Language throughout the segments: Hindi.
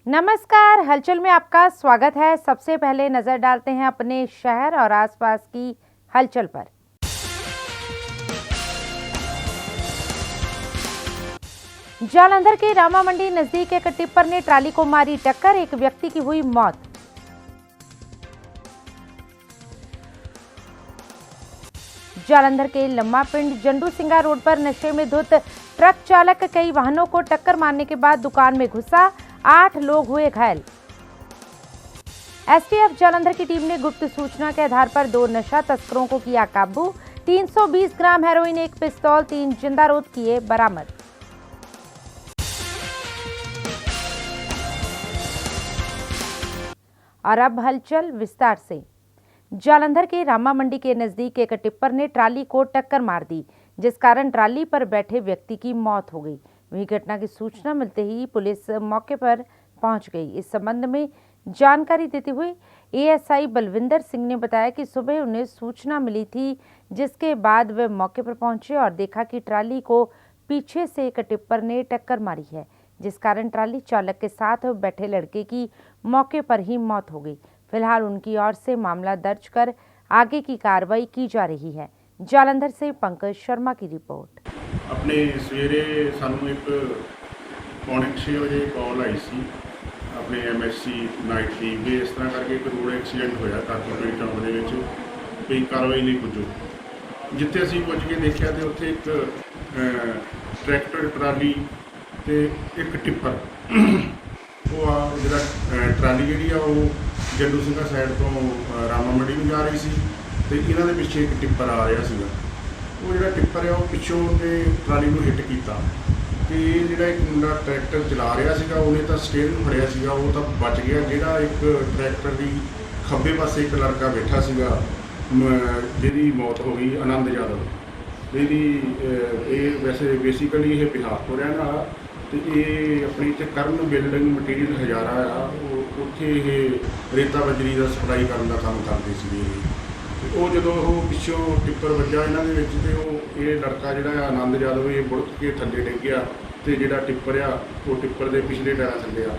नमस्कार, हलचल में आपका स्वागत है। सबसे पहले नजर डालते हैं अपने शहर और आसपास की हलचल पर। जालंधर के रामा मंडी नजदीक एक टिप्पर ने ट्राली को मारी टक्कर, एक व्यक्ति की हुई मौत। जालंधर के लम्मा पिंड जंडू सिंगा रोड पर नशे में धुत ट्रक चालक कई वाहनों को टक्कर मारने के बाद दुकान में घुसा, 8 लोग हुए घायल। एसटीएफ जालंधर की टीम ने गुप्त सूचना के आधार पर 2 नशा तस्करों को किया काबू। 320 ग्राम हेरोइन, 1 पिस्तौल, 3 जिंदा रोद किए बरामद। और अब हलचल विस्तार से। जालंधर के रामा मंडी के नजदीक एक टिप्पर ने ट्राली को टक्कर मार दी, जिस कारण ट्राली पर बैठे व्यक्ति की मौत हो गई। वहीं घटना की सूचना मिलते ही पुलिस मौके पर पहुंच गई। इस संबंध में जानकारी देते हुए एएसआई बलविंदर सिंह ने बताया कि सुबह उन्हें सूचना मिली थी, जिसके बाद वे मौके पर पहुंचे और देखा कि ट्राली को पीछे से एक टिप्पर ने टक्कर मारी है, जिस कारण ट्राली चालक के साथ बैठे लड़के की मौके पर ही मौत हो गई। फिलहाल उनकी ओर से मामला दर्ज कर आगे की कार्रवाई की जा रही है। जालंधर से पंकज शर्मा की रिपोर्ट। अपने सवेरे सानू एक 5:45 बजे कॉल आई सी अपने MSC नाइट टीम के, इस तरह करके एक रोड एक्सीडेंट होया कारपोरेट चौक ਦੇ ਵਿੱਚ कई कार्रवाई नहीं पुजो। जिथे असीं पुज के देखा तो उत्थे एक ट्रैक्टर ट्राली ते एक टिप्पर वो जिहड़ा ट्राली जिहड़ी आ वो जंडू ਸਿੰਘਾ साइड तो रामा मंडी ਨੂੰ जा रही सी ते इन्हां दे पिछे एक टिप्पर आ रहा सीगा। वो जो टिप्पर है वो पिछों ने ट्राली को हिट किया तो जो एक मुंडा ट्रैक्टर चला रहा है उन्हें तो स्टेयरिंग फड़िया सीगा, वो तो बच गया। जोड़ा एक ट्रैक्टर की खब्बे पासे एक लड़का बैठा सीगा जिहदी मौत हो गई, आनंद यादव। जिहदी वैसे बेसिकली ये बिहार तो रहने वाला तो ये अपनी इत्थे करन बिल्डिंग मटीरियल हजारा आ, उत्थे ये रेता बजरी का सप्लाई करने का काम करते सी। वो जो पिछों टिप्पर वजा इन्हों के ये लड़का जोड़ा आनंद यादव ये बुड़क के थले डिग गया तो जोड़ा टिप्पर आ वो टिप्पर के पिछले टायर थले आ।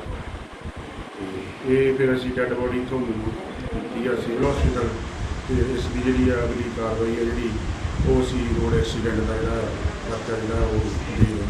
ये फिर असी डैड बॉडी इतों की सिविल हॉस्पिटल तो इसकी जी अगली कार्रवाई है जी वो असी रोड एक्सीडेंट का जोड़ा पर्चा जोड़ा वो दे रहे हैं।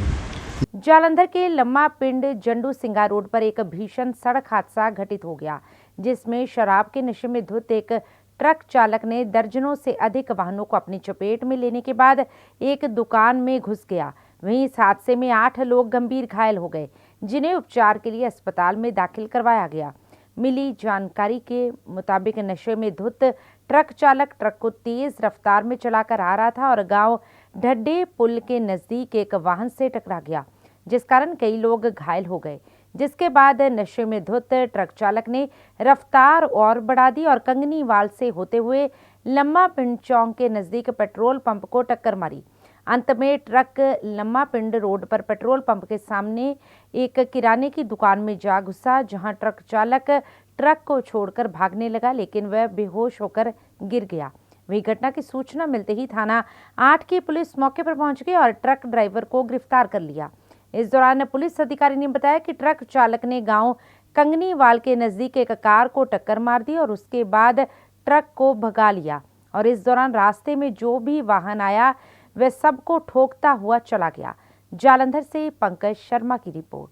जालंधर के लम्मा पिंड जंडू सिंगा रोड पर एक भीषण सड़क हादसा घटित हो गया, जिसमें शराब के नशे में धुत एक ट्रक चालक ने दर्जनों से अधिक वाहनों को अपनी चपेट में लेने के बाद एक दुकान में घुस गया। वहीं इस हादसे में 8 लोग गंभीर घायल हो गए, जिन्हें उपचार के लिए अस्पताल में दाखिल करवाया गया। मिली जानकारी के मुताबिक नशे में धुत ट्रक चालक ट्रक को तेज रफ्तार में चलाकर आ रहा था और गांव ढड्डे पुल के नजदीक एक वाहन से टकरा गया, जिस कारण कई लोग घायल हो गए। जिसके बाद नशे में धुत ट्रक चालक ने रफ्तार और बढ़ा दी और कंगनीवाल से होते हुए लम्मा पिंड चौक के नजदीक पेट्रोल पंप को टक्कर मारी। अंत में ट्रक लम्मा पिंड रोड पर पेट्रोल पंप के सामने एक किराने की दुकान में जा घुसा, जहां ट्रक चालक ट्रक को छोड़कर भागने लगा, लेकिन वह बेहोश होकर गिर गया। वही घटना की सूचना मिलते ही थाना 8 की पुलिस मौके पर पहुंच गई और ट्रक ड्राइवर को गिरफ्तार कर लिया। इस दौरान पुलिस अधिकारी ने बताया कि ट्रक चालक ने गांव कंगनीवाल के नजदीक एक कार को टक्कर मार दी और उसके बाद ट्रक को भगा लिया और इस दौरान रास्ते में जो भी वाहन आया वह सबको ठोकता हुआ चला गया। जालंधर से पंकज शर्मा की रिपोर्ट।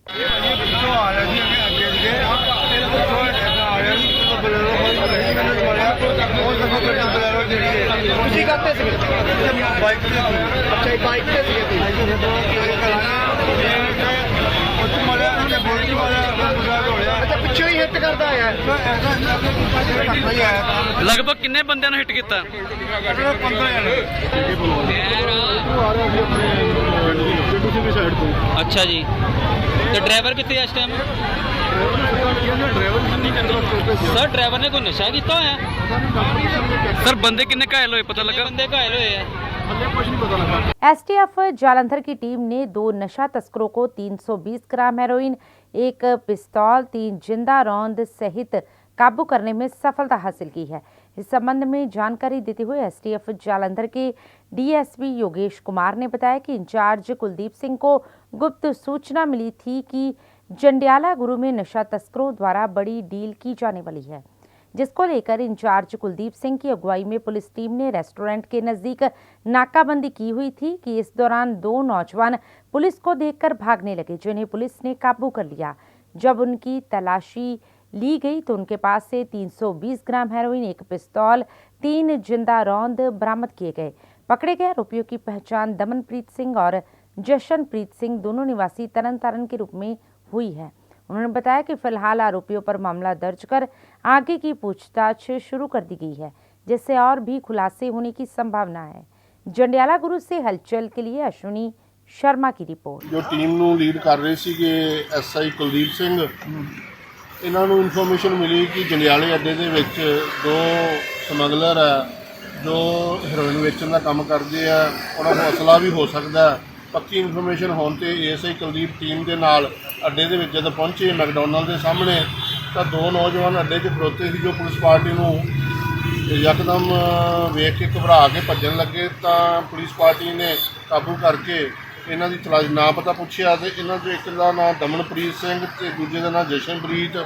लगभग किन्ने बंदे हिट किया? अच्छा जी, तो ड्राइवर कितने इस टाइम? सर ड्राइवर ने कोई नशा किया है? सर बंदे किन्ने घायल हुए पता लगा? बंदे घायल हुए हैं। एसटीएफ जालंधर की टीम ने 2 नशा तस्करों को 320 ग्राम हेरोइन, 1 पिस्तौल, 3 जिंदा रौंद सहित काबू करने में सफलता हासिल की है। इस संबंध में जानकारी देते हुए एसटीएफ जालंधर के डीएसपी योगेश कुमार ने बताया कि इंचार्ज कुलदीप सिंह को गुप्त सूचना मिली थी कि जंडियाला गुरु में नशा तस्करों द्वारा बड़ी डील की जाने वाली है, जिसको लेकर इंचार्ज कुलदीप सिंह की अगुवाई में पुलिस टीम ने रेस्टोरेंट के नजदीक नाकाबंदी की हुई थी कि इस दौरान दो नौजवान पुलिस को देखकर भागने लगे, जिन्हें पुलिस ने काबू कर लिया। जब उनकी तलाशी ली गई तो उनके पास से 320 ग्राम हेरोइन, एक पिस्तौल, 3 जिंदा रौंद बरामद किए गए। पकड़े गए आरोपियों की पहचान दमनप्रीत सिंह और जशनप्रीत सिंह दोनों निवासी तरन के रूप में हुई है। उन्होंने बताया कि फिलहाल आरोपियों पर मामला दर्ज कर आगे की पूछताछ शुरू कर दी गई है, जिससे और भी खुलासे होने की संभावना है। जंडियाला गुरु से हलचल के लिए अश्विनी शर्मा की रिपोर्ट। जो टीम ਨੂੰ ਲੀਡ ਕਰ ਰਹੇ ਸੀਗੇ ਐਸਆਈ ਕੁਲਦੀਪ ਸਿੰਘ, ਇਹਨਾਂ ਨੂੰ ਇਨਫੋਰਮੇਸ਼ਨ ਮਿਲੀ ਕਿ ਜੰਡਿਆਲੇ ਅੱਡੇ ਦੇ ਵਿੱਚ ਦੋ ਸਮਗਲਰ ਹੈ ਜੋ ਹੈਰੋਇਨ ਵੇਚਣ ਦਾ ਕੰਮ ਕਰਦੇ ਆ। ਉਹਨਾਂ ਨੂੰ ਅਸਲਾ ਵੀ ਹੋ ਸਕਦਾ। ਪੱਕੀ ਇਨਫੋਰਮੇਸ਼ਨ ਹੋਣ ਤੇ ਐਸਆਈ ਕੁਲਦੀਪ ਟੀਮ ਦੇ ਨਾਲ ਅੱਡੇ ਦੇ ਵਿੱਚ ਜਦੋਂ ਪਹੁੰਚੇ ਮੈਕਡੋਨਲਡ ਦੇ ਸਾਹਮਣੇ, ਤਾਂ ਦੋ ਨੌਜਵਾਨ ਅੱਡੇ 'ਚ ਖੜੋਤੇ ਸੀ ਜੋ ਪੁਲਿਸ ਪਾਰਟੀ ਨੂੰ ਯਕਦਮ ਵੇਖ ਕੇ ਘਬਰਾ ਕੇ ਭੱਜਣ ਲੱਗੇ। ਤਾਂ ਪੁਲਿਸ ਪਾਰਟੀ ਨੇ ਕਾਬੂ ਕਰਕੇ ਇਹਨਾਂ ਦੀ ਤਲਾਸ਼ ਨਾਂ ਪਤਾ ਪੁੱਛਿਆ ਤੇ ਇਹਨਾਂ ਚੋਂ ਇੱਕ ਦਾ ਨਾਮ ਦਮਨਪ੍ਰੀਤ ਸਿੰਘ ਤੇ ਦੂਜੇ ਦਾ ਨਾਮ ਜਸ਼ਨਪ੍ਰੀਤ,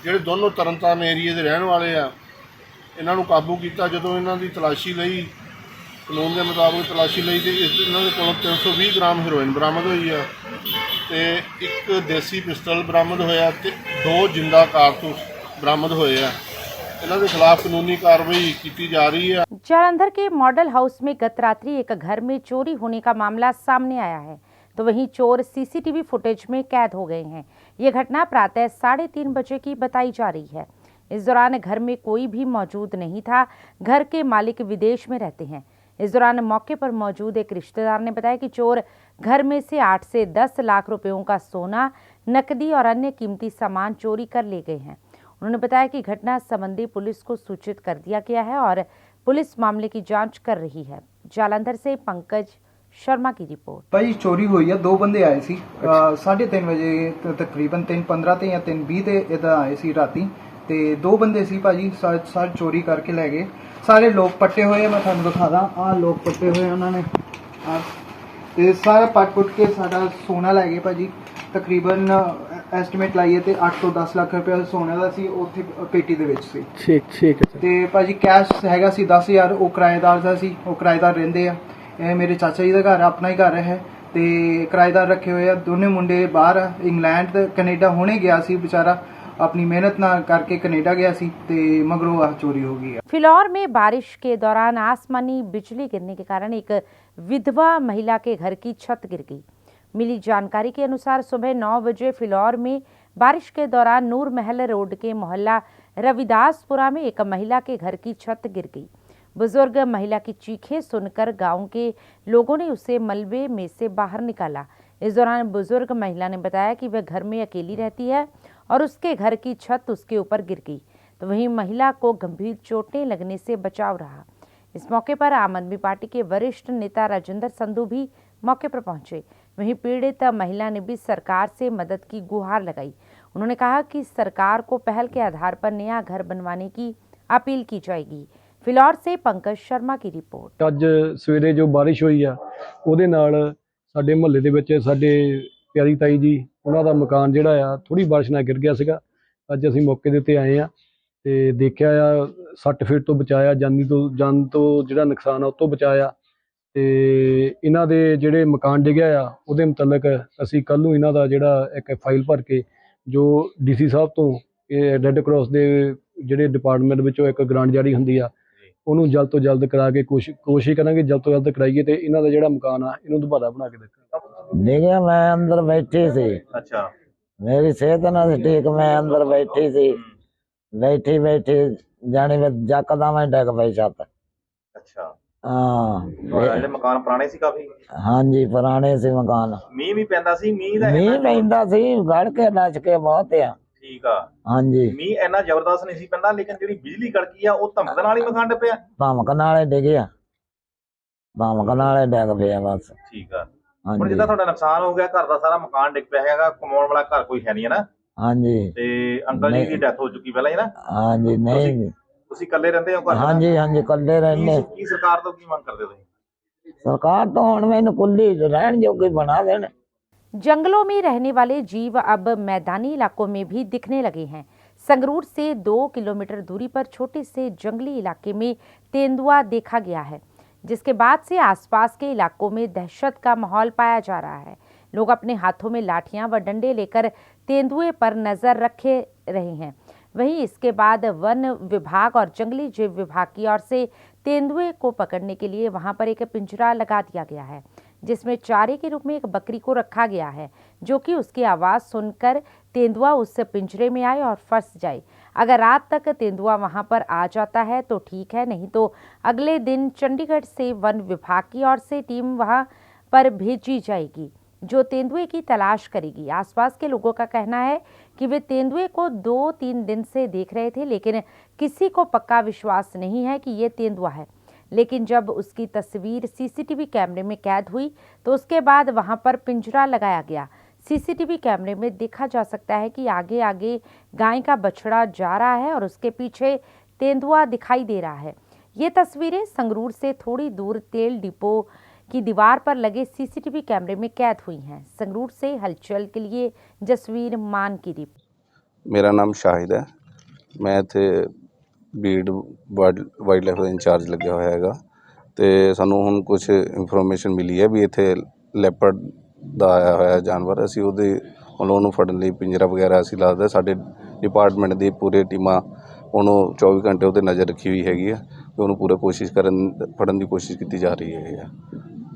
ਜਿਹੜੇ ਦੋਨੋਂ ਤਰਨਤਾਰਨ ਏਰੀਏ ਦੇ ਰਹਿਣ ਵਾਲੇ ਆ। ਇਹਨਾਂ ਨੂੰ ਕਾਬੂ ਕੀਤਾ। ਜਦੋਂ ਇਹਨਾਂ ਦੀ ਤਲਾਸ਼ੀ ਲਈ, ਕਾਨੂੰਨ ਦੇ ਮੁਤਾਬਕ ਤਲਾਸ਼ੀ ਲਈ, ਤੇ ਇਹਨਾਂ ਦੇ ਕੋਲੋਂ 320 ਗ੍ਰਾਮ ਹੈਰੋਇਨ ਬਰਾਮਦ ਹੋਈ ਆ ਤੇ ਇੱਕ ਦੇਸੀ ਪਿਸਤਲ ਬਰਾਮਦ ਹੋਇਆ ਤੇ 2 ਜਿੰਦਾ ਕਾਰਤੂਸ ਬਰਾਮਦ ਹੋਏ ਆ। इन्होंने खिलाफ कानूनी कार्रवाई की जा रही है। जालंधर के मॉडल हाउस में गत रात्रि एक घर में चोरी होने का मामला सामने आया है, तो वहीं चोर सीसीटीवी फुटेज में कैद हो गए हैं। ये घटना प्रातः 3:30 बजे की बताई जा रही है। इस दौरान घर में कोई भी मौजूद नहीं था। घर के मालिक विदेश में रहते हैं। इस दौरान मौके पर मौजूद एक रिश्तेदार ने बताया कि चोर घर में से 8 से 10 लाख रुपयों का सोना, नकदी और अन्य कीमती सामान चोरी कर ले गए हैं। उन्होंने बताया कि घटना संबंधी पुलिस को सूचित कर दिया गया है और पुलिस मामले की जांच कर रही है। जालंधर से पंकज शर्मा की रिपोर्ट। भाई चोरी हुई है। दो बंदे आए सी 3:30 ਵਜੇ ਤਕਰੀਬਨ 3:15 ਤੇ ਜਾਂ 3:20 ਤੇ ਇਦਾਂ ਆਏ ਸੀ ਰਾਤੀ, ਤੇ ਦੋ ਬੰਦੇ ਸੀ ਭਾਜੀ, ਸਾਰੇ ਚੋਰੀ ਕਰਕੇ ਲੈ ਗਏ। ਸਾਰੇ ਲੋਕ ਪੱਟੇ ਹੋਏ, ਮੈਂ ਤੁਹਾਨੂੰ ਦਿਖਾਦਾ। ਆਹ ਲੋਕ ਪੱਟੇ ਹੋਏ ਉਹਨਾਂ ਨੇ, ਤੇ ਸਾਰਾ ਪੱਟ ਕੇ ਸਾਡਾ ਸੋਨਾ ਲੈ ਗਏ ਭਾਜੀ। ਤਕਰੀਬਨ ਐਸਟੀਮੇਟ ਲਾਈਏ ਤੇ 8 ਤੋਂ 10 ਲੱਖ ਰੁਪਏ ਸੋਨੇ ਦਾ ਸੀ, ਉੱਥੇ ਪੇਟੀ ਦੇ ਵਿੱਚ ਸੀ। ਠੀਕ ਤੇ ਭਾਜੀ ਕੈਸ਼ ਹੈਗਾ ਸੀ 10,000। ਉਹ ਕਿਰਾਏਦਾਰ ਦਾ ਸੀ, ਉਹ ਕਿਰਾਏਦਾਰ ਰਹਿੰਦੇ ਆ। ਇਹ ਮੇਰੇ ਚਾਚਾ ਜੀ ਦਾ ਘਰ, ਆਪਣਾ ਹੀ ਘਰ ਹੈ, ਤੇ ਕਿਰਾਏਦਾਰ ਰੱਖੇ ਹੋਏ ਆ। ਦੋਨੇ ਮੁੰਡੇ ਬਾਹਰ ਆ, ਇੰਗਲੈਂਡ ਤੇ ਕੈਨੇਡਾ ਹੁਣੇ ਗਿਆ ਸੀ ਵਿਚਾਰਾ, अपनी मेहनत ना करके कनेडा गया सी, ते मगरों वह चोरी हो गई। फिलौर में बारिश के दौरान आसमानी बिजली गिरने के कारण एक विधवा महिला के घर की छत गिर गई। मिली जानकारी के अनुसार सुबह 9 बजे फिलौर में बारिश के दौरान नूर महल रोड के मोहल्ला रविदासपुरा में एक महिला के घर की छत गिर गई। बुजुर्ग महिला की चीखें सुनकर गांव के लोगों ने उसे मलबे में से बाहर निकाला। इस दौरान बुजुर्ग महिला ने बताया कि वह घर में अकेली रहती है और उसके घर की छत उसके ऊपर गिर गई, तो वहीं महिला को गंभीर चोटें लगने से बचाव रहा। इस मौके पर आम आदमी पार्टी के वरिष्ठ नेता राजेंद्र संधू भी मौके पर पहुंचे। वहीं पीड़ित महिला ने भी सरकार से मदद की गुहार लगाई। उन्होंने कहा कि सरकार को पहल के आधार पर नया घर बनवाने की अपील की जाएगी। फिलौर से पंकज शर्मा की रिपोर्ट। ਅੱਜ ਸਵੇਰੇ ਜੋ ਬਾਰਿਸ਼ ਹੋਈ ਆ ਉਹਦੇ ਨਾਲ ਸਾਡੇ ਮੁਹੱਲੇ ਦੇ ਵਿੱਚ ਸਾਡੇ ਪਿਆਰੀ ਤਾਈ ਜੀ ਉਹਨਾਂ ਦਾ ਮਕਾਨ ਜਿਹੜਾ ਆ ਥੋੜੀ ਬਾਰਿਸ਼ ਨਾਲ ਗਿਰ ਗਿਆ ਸੀਗਾ। ਅੱਜ ਅਸੀਂ ਮੌਕੇ ਦੇ ਉੱਤੇ ਆਏ ਆ ਤੇ ਦੇਖਿਆ ਆ 60 ਫੀਟ ਤੋਂ ਬਚਾਇਆ, ਜਾਨ ਤੋਂ ਜਿਹੜਾ ਨੁਕਸਾਨ ਆ ਉਹ ਤੋਂ ਬਚਾਇਆ। ਤੇ ਇਹਨਾਂ ਦੇ ਜਿਹੜੇ ਮਕਾਨ ਡਿੱਗਿਆ ਆ ਉਹਦੇ ਮੁਤਲਕ ਅਸੀਂ ਕੱਲ੍ਹ ਨੂੰ ਇਹਨਾਂ ਦਾ ਜਿਹੜਾ ਇੱਕ ਫਾਈਲ ਭਰ ਕੇ ਜੋ ਡੀਸੀ ਸਾਹਿਬ ਤੋਂ ਇਹ ਰੈੱਡ ਕਰਾਸ ਦੇ ਜਿਹੜੇ ਡਿਪਾਰਟਮੈਂਟ ਵਿੱਚੋਂ ਇੱਕ ਗ੍ਰਾਂਟ ਜਾਰੀ ਹੁੰਦੀ ਆ ਉਹਨੂੰ ਜਲਦ ਤੋਂ ਜਲਦ ਕਰਾ ਕੇ ਕੋਸ਼ਿਸ਼ ਕਰਾਂਗੇ ਜਲਦ ਤੋਂ ਜਲਦ ਕਰਾਈਏ ਤੇ ਇਹਨਾਂ ਦਾ ਜਿਹੜਾ ਮਕਾਨ ਆ ਇਹਨੂੰ ਦੁਬਾਰਾ ਬਣਾ ਕੇ ਦੇਖਾਂਗੇ। देखिए मैं अंदर बैठी थी। अच्छा। मेरी सेहत ना ठीक, मैं अंदर बैठी थी, बैठी जाने में जकदम डग पई छत। अच्छा। हाँ मकान पुराने सी काफी। हाँ जी पुराने सी मकान। मींह भी पैंदा सी, मींह पैंदा सी, गड़ के नच के बहुत आ। ठीक आ। हाँ जी मींह इन्ना जबरदस्त नहीं सी पैंदा, लेकिन जिहड़ी बिजली कड़की आ ਉਹ ਧਮਕ ਨਾਲ ਹੀ ਮਕਾਨ ਡਿੱਪਿਆ। धमक नाले डिगया, धमक नाले डग पिया बस। ठीक आ। ਹੁਣ ਜਿੱਦਾਂ ਤੁਹਾਡਾ ਨੁਕਸਾਨ ਹੋ ਗਿਆ, ਘਰ ਦਾ ਸਾਰਾ ਮਕਾਨ ਡਿੱਗ ਪਿਆ ਹੈਗਾ, ਕਮਾਉਣ ਵਾਲਾ ਘਰ ਕੋਈ ਹੈ ਨਹੀਂ ਹੈ ਨਾ। हाँ जी। ਤੇ ਅੰਕਲ ਜੀ ਦੀ ਡੈਥ ਹੋ ਚੁੱਕੀ ਪਹਿਲਾਂ ਹੀ ਨਾ। हाँ जी नहीं ਤੁਸੀਂ ਇਕੱਲੇ ਰਹਿੰਦੇ ਹੋ ਘਰ? हाँ जी हाँ जी कल्ले रहने। ਕੀ ਸਰਕਾਰ ਤੋਂ ਕੀ ਮੰਗ ਕਰਦੇ ਤੁਸੀਂ? सरकार तो हुण मैनूं कुल्ली रहण जोगी बना देण। जंगलों में रहने वाले जीव अब मैदानी इलाकों में भी दिखने लगे हैं। संगरूर से 2 किलोमीटर दूरी पर छोटे से जंगली इलाके में तेंदुआ देखा गया है, जिसके बाद से आसपास के इलाकों में दहशत का माहौल पाया जा रहा है। लोग अपने हाथों में लाठियां व डंडे लेकर तेंदुए पर नजर रखे रहे हैं। वहीं इसके बाद वन विभाग और जंगली जीव विभाग की ओर से तेंदुए को पकड़ने के लिए वहां पर एक पिंजरा लगा दिया गया है, जिसमें चारे के रूप में एक बकरी को रखा गया है, जो कि उसकी आवाज़ सुनकर तेंदुआ उस पिंजरे में आए और फंस जाए। अगर रात तक तेंदुआ वहां पर आ जाता है तो ठीक है, नहीं तो अगले दिन चंडीगढ़ से वन विभाग की ओर से टीम वहां पर भेजी जाएगी, जो तेंदुए की तलाश करेगी। आसपास के लोगों का कहना है कि वे तेंदुए को 2-3 दिन से देख रहे थे, लेकिन किसी को पक्का विश्वास नहीं है कि ये तेंदुआ है। लेकिन जब उसकी तस्वीर सीसीटीवी कैमरे में कैद हुई तो उसके बाद वहां पर पिंजरा लगाया गया। सीसीटीवी कैमरे में देखा जा सकता है कि आगे आगे गाय का बछड़ा जा रहा है और उसके पीछे तेंदुआ दिखाई दे रहा है। ये तस्वीरें संगरूर से थोड़ी दूर तेल डिपो की दीवार पर लगे सीसीटीवी कैमरे में कैद हुई हैं। संगरूर से हलचल के लिए जसवीर मान की रिपोर्ट। मेरा नाम शाहिद है। मैं इत्थे बीड वाइल्ड लाइफ ਦਾ इंचार्ज ਲੱਗਿਆ ਹੋਇਆ ਹੈਗਾ ਤੇ ਸਾਨੂੰ ਹੁਣ ਕੁਝ ਇਨਫੋਰਮੇਸ਼ਨ ਮਿਲੀ ਹੈ ਵੀ ਇੱਥੇ ਲੈਪਰਡ ਦਾ ਆਇਆ ਹੋਇਆ ਜਾਨਵਰ। ਅਸੀਂ ਉਹਦੇ ਉਹਨੂੰ ਫੜਨ ਲਈ ਪਿੰਜਰਾ ਵਗੈਰਾ ਅਸੀਂ ਲਾਦਾ। ਸਾਡੇ ਡਿਪਾਰਟਮੈਂਟ ਦੀ ਪੂਰੀ ਟੀਮਾਂ ਉਹਨੂੰ 24 ਘੰਟੇ ਉੱਤੇ ਨਜ਼ਰ ਰੱਖੀ ਹੋਈ ਹੈਗੀ ਆ ਤੇ ਉਹਨੂੰ ਪੂਰਾ ਕੋਸ਼ਿਸ਼ ਫੜਨ ਦੀ ਕੋਸ਼ਿਸ਼ ਕੀਤੀ ਜਾ ਰਹੀ ਹੈ।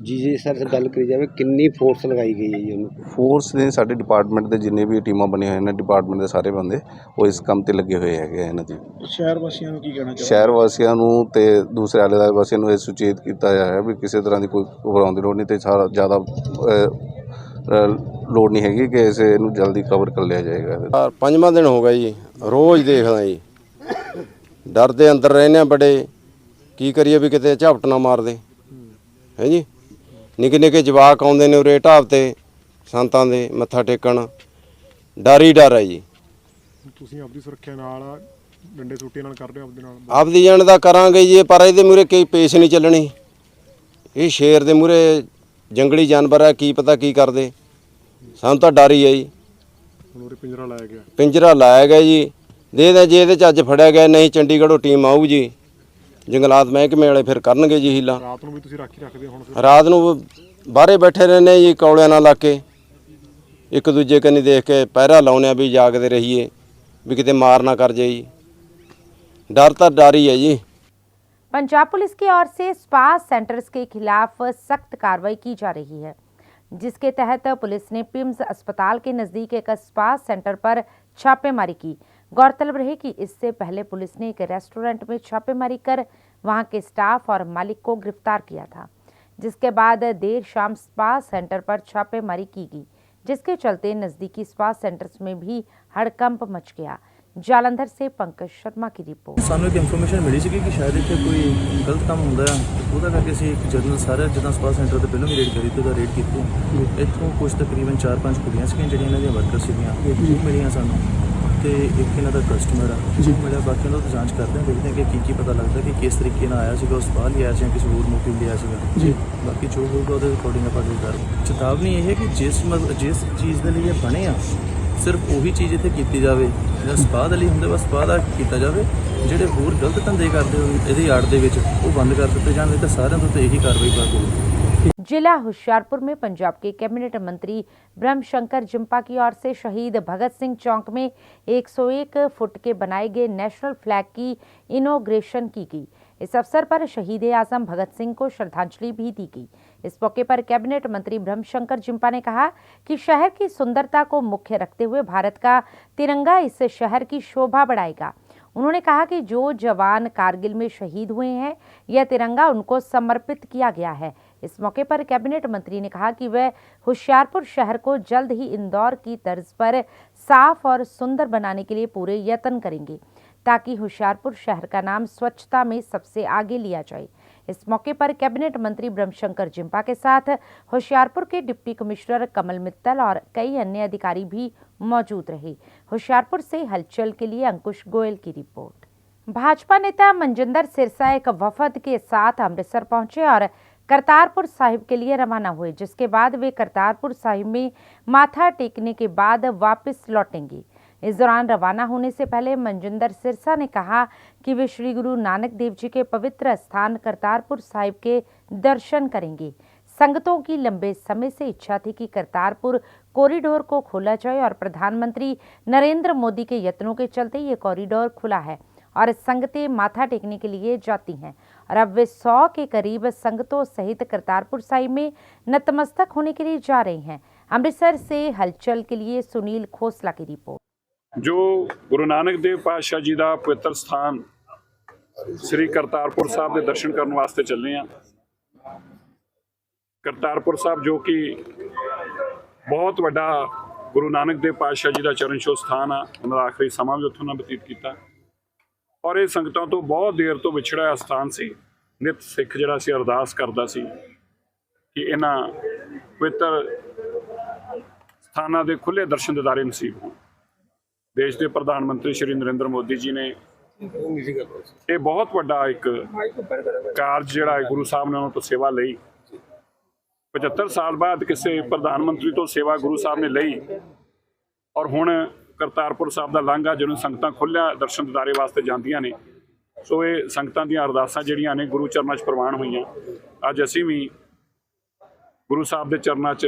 जी जी सर गल करी जाए कितनी फोर्स लगाई गई है जी? फोर्स ने साडे डिपार्टमेंट के जिन्ने भी टीमां बनी हुई हैं, डिपार्टमेंट के सारे बंदे वो इस काम ते लगे हुए हैं इन्हां दी। ਸ਼ਹਿਰ ਵਾਸੀਆਂ ਨੂੰ ਕੀ ਕਹਿਣਾ ਚਾਹੁੰਦੇ? शहर वासियों नूं ते दूसरे आले दुआले वासियों नूं इह सुचेत किया गया है भी किसी तरह की कोई घबराउण दी लोड़ नहीं ते सारा ज़्यादा लोड़ नहीं हैगी कि इसे इहनूं जल्दी कवर कर लिया जाएगा। 5वां दिन हो गया जी, रोज़ देखदा जी, डर दे अंदर रहने बड़े, की करिए भी किते झपट ना मार दे है जी। निक्के निक्के जवाक आउंदे ने उरे ढाब ते संतां दे मत्था टेकण, डर ही डर है जी। ਤੁਸੀਂ ਆਪਣੀ ਸੁਰੱਖਿਆ ਨਾਲ ਡੰਡੇ ਸੂਟੇ ਨਾਲ ਕਰ ਰਹੇ ਹੋ? ਆਪਦੇ ਨਾਲ ਆਪਦੀ ਜਾਣ ਦਾ ਕਰਾਂਗੇ ਜੀ, ਪਰ ਇਹਦੇ ਮੂਹਰੇ ਕਈ ਪੇਸ਼ ਨਹੀਂ ਚੱਲਣੀ। ਇਹ ਸ਼ੇਰ ਦੇ ਮੂਹਰੇ ਜੰਗਲੀ ਜਾਨਵਰ ਹੈ, ਕੀ ਪਤਾ ਕੀ ਕਰਦੇ, ਸਾਨੂੰ ਤਾਂ ਡਰ ਹੀ ਹੈ ਜੀ। ਹੁਣ ਉਰੇ ਪਿੰਜਰਾ ਲਾਇਆ ਗਿਆ? ਪਿੰਜਰਾ ਲਾਇਆ ਗਿਆ ਜੀ, ਦੇ ਜੇ ਇਹਦੇ 'ਚ ਅੱਜ ਫੜਿਆ ਗਿਆ, ਨਹੀਂ ਚੰਡੀਗੜ੍ਹੋਂ ਟੀਮ ਆਊ ਜੀ, ਜੰਗਲਾਤ ਮਹਿਕਮੇ ਵਾਲੇ ਫਿਰ ਕਰਨਗੇ ਜੀ ਹੀਲਾ। ਰਾਤ ਨੂੰ ਵੀ ਤੁਸੀਂ ਰਾਖੀ ਰੱਖਦੇ ਹੁਣ? ਰਾਤ ਨੂੰ ਬਾਹਰੇ ਬੈਠੇ ਰਹਿੰਦੇ ਜੀ, ਕੌਲਿਆਂ ਨਾਲ ਲਾ ਕੇ ਇੱਕ ਦੂਜੇ ਕੰਨੀ ਦੇਖ ਕੇ ਪਹਿਰਾ ਲਾਉਂਦੇ ਆ ਵੀ ਜਾਗਦੇ ਰਹੀਏ ਵੀ ਕਿਤੇ ਮਾਰ ਨਾ ਕਰ ਜਾਏ ਜੀ। डर तो डर ही है जी। पंजाब पुलिस की ओर से स्पा सेंटर्स के खिलाफ सख्त कार्रवाई की जा रही है, जिसके तहत पुलिस ने पिम्स अस्पताल के नज़दीक एक स्पा सेंटर पर छापेमारी की। गौरतलब रहे कि इससे पहले पुलिस ने एक रेस्टोरेंट में छापेमारी कर वहां के स्टाफ और मालिक को गिरफ्तार किया था, जिसके बाद देर शाम स्पा सेंटर पर छापेमारी की गई, जिसके चलते नज़दीकी स्पा सेंटर्स में भी हड़कंप मच गया। जालंधर से पंकज शर्मा की रिपोर्ट। ਸਾਨੂੰ ਇੱਕ ਇਨਫੋਰਮੇਸ਼ਨ ਮਿਲੀ ਸੀ ਕਿ ਸ਼ਾਇਦ ਇੱਥੇ ਕੋਈ ਗਲਤ ਕੰਮ ਹੁੰਦਾ ਹੈ, ਉਹਦਾ ਕਰਕੇ ਅਸੀਂ ਇੱਕ ਜਰਨਲ ਸਾਰੇ ਜਿੱਦਾਂ ਸਪਾ ਸੈਂਟਰ ਤੇ ਪਹਿਲਾਂ ਵੀ ਰੇਡ ਕਰੀ ਤੇ ਉਹਦਾ ਰੇਡ ਕੀਤੀ। ਇੱਥੋਂ ਕੁਝ ਤਕਰੀਬਨ 4-5 ਕੁੜੀਆਂ ਸੀਗੀਆਂ ਜਿਹੜੀਆਂ ਇਹਨਾਂ ਦੀਆਂ ਵਰਕਰ ਸੀਗੀਆਂ, ਉਹ ਮਿਲੀਆਂ ਸਾਨੂੰ ਤੇ ਇੱਕ ਇਹਨਾਂ ਦਾ ਕਸਟਮਰ ਆ ਜੀ ਮਿਲਿਆ। ਬਾਕੀ ਉਹਨਾਂ ਦੀ ਜਾਂਚ ਕਰਦੇ ਹਾਂ, ਦੇਖਦੇ ਹਾਂ ਕਿ ਕੀ ਪਤਾ ਲੱਗਦਾ ਕਿ ਕਿਸ ਤਰੀਕੇ ਨਾਲ ਆਇਆ ਸੀਗਾ, ਉਸ ਸਪਾ ਲਿਆ ਸੀ ਜਾਂ ਕਿਸੇ ਹੋਰ ਮੋਟਿਵ ਲਿਆ ਸੀਗਾ ਜੀ। ਬਾਕੀ ਜੋ ਹੋਊਗਾ ਉਹਦੇ ਅਕੋਰਡਿੰਗ ਆਪਾਂ ਜੋ ਕਰਾਂਗੇ। ਚੇਤਾਵਨੀ ਇਹ ਹੈ ਕਿ ਜਿਸ ਚੀਜ਼ ਦੇ ਲਈ ਇਹ ਬਣੇ ਆ ਸਿਰਫ ਉਹੀ ਚੀਜ਼ ਇੱਥੇ ਕੀਤੀ ਜਾਵੇ, ਜਿਹੜਾ ਸਪਾ ਦੇ ਲਈ ਹੁੰਦੇ ਬਸ ਸਪਾ ਦਾ ਕੀਤਾ ਜਾਵੇ। ਜਿਹੜੇ ਹੋਰ ਗਲਤ ਧੰਦੇ ਕਰਦੇ ਹੋ ਇਹਦੀ ਆੜ ਦੇ ਵਿੱਚ ਉਹ ਬੰਦ ਕਰ ਦਿੱਤੇ ਜਾਣ, ਤਾਂ ਸਾਰਿਆਂ ਤੋਂ ਇਹੀ ਕਾਰਵਾਈ ਹੋਊਗੀ। जिला होशियारपुर में पंजाब के कैबिनेट मंत्री ब्रह्मशंकर जिम्पा की ओर से शहीद भगत सिंह चौक में 101 फुट के बनाए गए नेशनल फ्लैग की इनॉग्रेशन की गई। इस अवसर पर शहीद आजम भगत सिंह को श्रद्धांजलि भी दी गई। इस मौके पर कैबिनेट मंत्री ब्रह्मशंकर जिम्पा ने कहा कि शहर की सुंदरता को मुख्य रखते हुए भारत का तिरंगा इस शहर की शोभा बढ़ाएगा। उन्होंने कहा कि जो जवान कारगिल में शहीद हुए हैं, यह तिरंगा उनको समर्पित किया गया है। इस मौके पर कैबिनेट मंत्री ने कहा कि वह होशियारपुर शहर को जल्द ही इंदौर की तर्ज पर साफ और सुंदर बनाने के लिए पूरे यत्न करेंगे, ताकि होशियारपुर शहर का नाम स्वच्छता में सबसे आगे लिया जाए। इस मौके पर कैबिनेट मंत्री ब्रह्मशंकर जिम्पा के साथ होशियारपुर के डिप्टी कमिश्नर कमल मित्तल और कई अन्य अधिकारी भी मौजूद रहे। होशियारपुर से हलचल के लिए अंकुश गोयल की रिपोर्ट। भाजपा नेता मनजिंदर सिरसा एक वफद के साथ अमृतसर पहुंचे और करतारपुर साहिब के लिए रवाना हुए, जिसके बाद वे करतारपुर साहिब में माथा टेकने के बाद वापस लौटेंगे। इस दौरान रवाना होने से पहले मनजिंदर सिरसा ने कहा कि वे श्री गुरु नानक देव जी के पवित्र स्थान करतारपुर साहिब के दर्शन करेंगे। संगतों की लंबे समय से इच्छा थी कि करतारपुर कॉरिडोर को खोला जाए और प्रधानमंत्री नरेंद्र मोदी के यत्नों के चलते ये कॉरिडोर खुला है और संगतें माथा टेकने के लिए जाती हैं और अब वे 100 के करीब संगतों सहित करतारपुर साहिब में नतमस्तक होने के लिए जा रहे हैं। अमृतसर से हलचल के लिए सुनील खोसला की रिपोर्ट। जो गुरु नानक देव पातशाह जी का पवित्र स्थान श्री करतारपुर साहब के दर्शन करने वास्ते चले हैं। करतारपुर साहब जो कि बहुत बड़ा गुरु नानक देव पातशाह जी का चरण छोह स्थान आ, उन्होंने आखिरी समा भी उत्थों बतीत किया और ये संगतों तो बहुत देर तो विछड़ा स्थान सी। नित सिख जिहड़ा सी अरदास करदा सी कि इन्हां पवित्र स्थानां दे खुले दर्शन दीदारे नसीब होण। देश के प्रधानमंत्री श्री नरेंद्र मोदी जी ने ये बहुत बड़ा एक कारज जिहड़ा गुरु साहब ने उन्होंने तो सेवा लई। 75 साल बाद किसी प्रधानमंत्री तो सेवा गुरु साहब ने लई और हुण करतारपुर साहब का लांघा जिन्होंने संगतां खुलिया दर्शन दीदारे वास्ते जांदियां ने। सो ये संगतां दीयां अरदासां जिहड़ियां ने गुरु चरनां 'च प्रवान होईयां। अज असीं भी गुरु साहब के चरनां 'च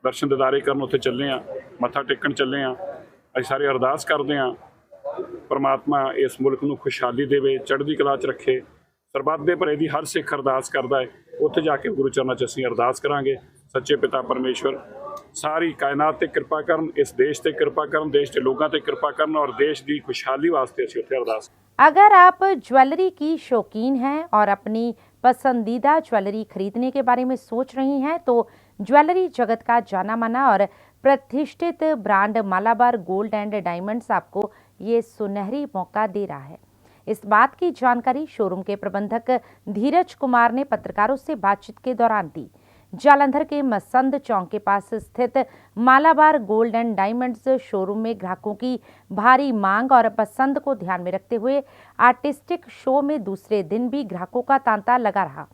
दर्शन दीदारे करन उत्थे चले हाँ, मत्था टेकन चले हाँ। असीं सारे अरदास करदे हाँ परमात्मा इस मुल्क नूं खुशहाली देवे, चढ़दी कला 'च रखे। सरबत दे भले दी हर सिख अरदास करदा है, उत्थे जाके गुरु चरनां 'च असीं अरदास करांगे। सच्चे पिता परमेश्वर सारी कायनात ते कृपा करन, इस देश ते कृपा करन, देश के लोगों ते कृपा करन और देश की खुशहाली वास्ते असीं उत्थे अरदास। अगर आप ज्वेलरी की शौकीन हैं और अपनी पसंदीदा ज्वेलरी खरीदने के बारे में सोच रही हैं तो ज्वेलरी जगत का जाना माना और प्रतिष्ठित brand Malabar gold and diamonds आपको ये सुनहरी मौका दे रहा है। इस बात की जानकारी शोरूम के प्रबंधक धीरज कुमार ने पत्रकारों से बातचीत के दौरान दी। जालंधर के मसंद चौक के पास स्थित Malabar gold and diamonds showroom में ग्राहकों की भारी मांग और पसंद को ध्यान में रखते हुए आर्टिस्टिक शो में दूसरे दिन भी ग्राहकों का तांता लगा रहा।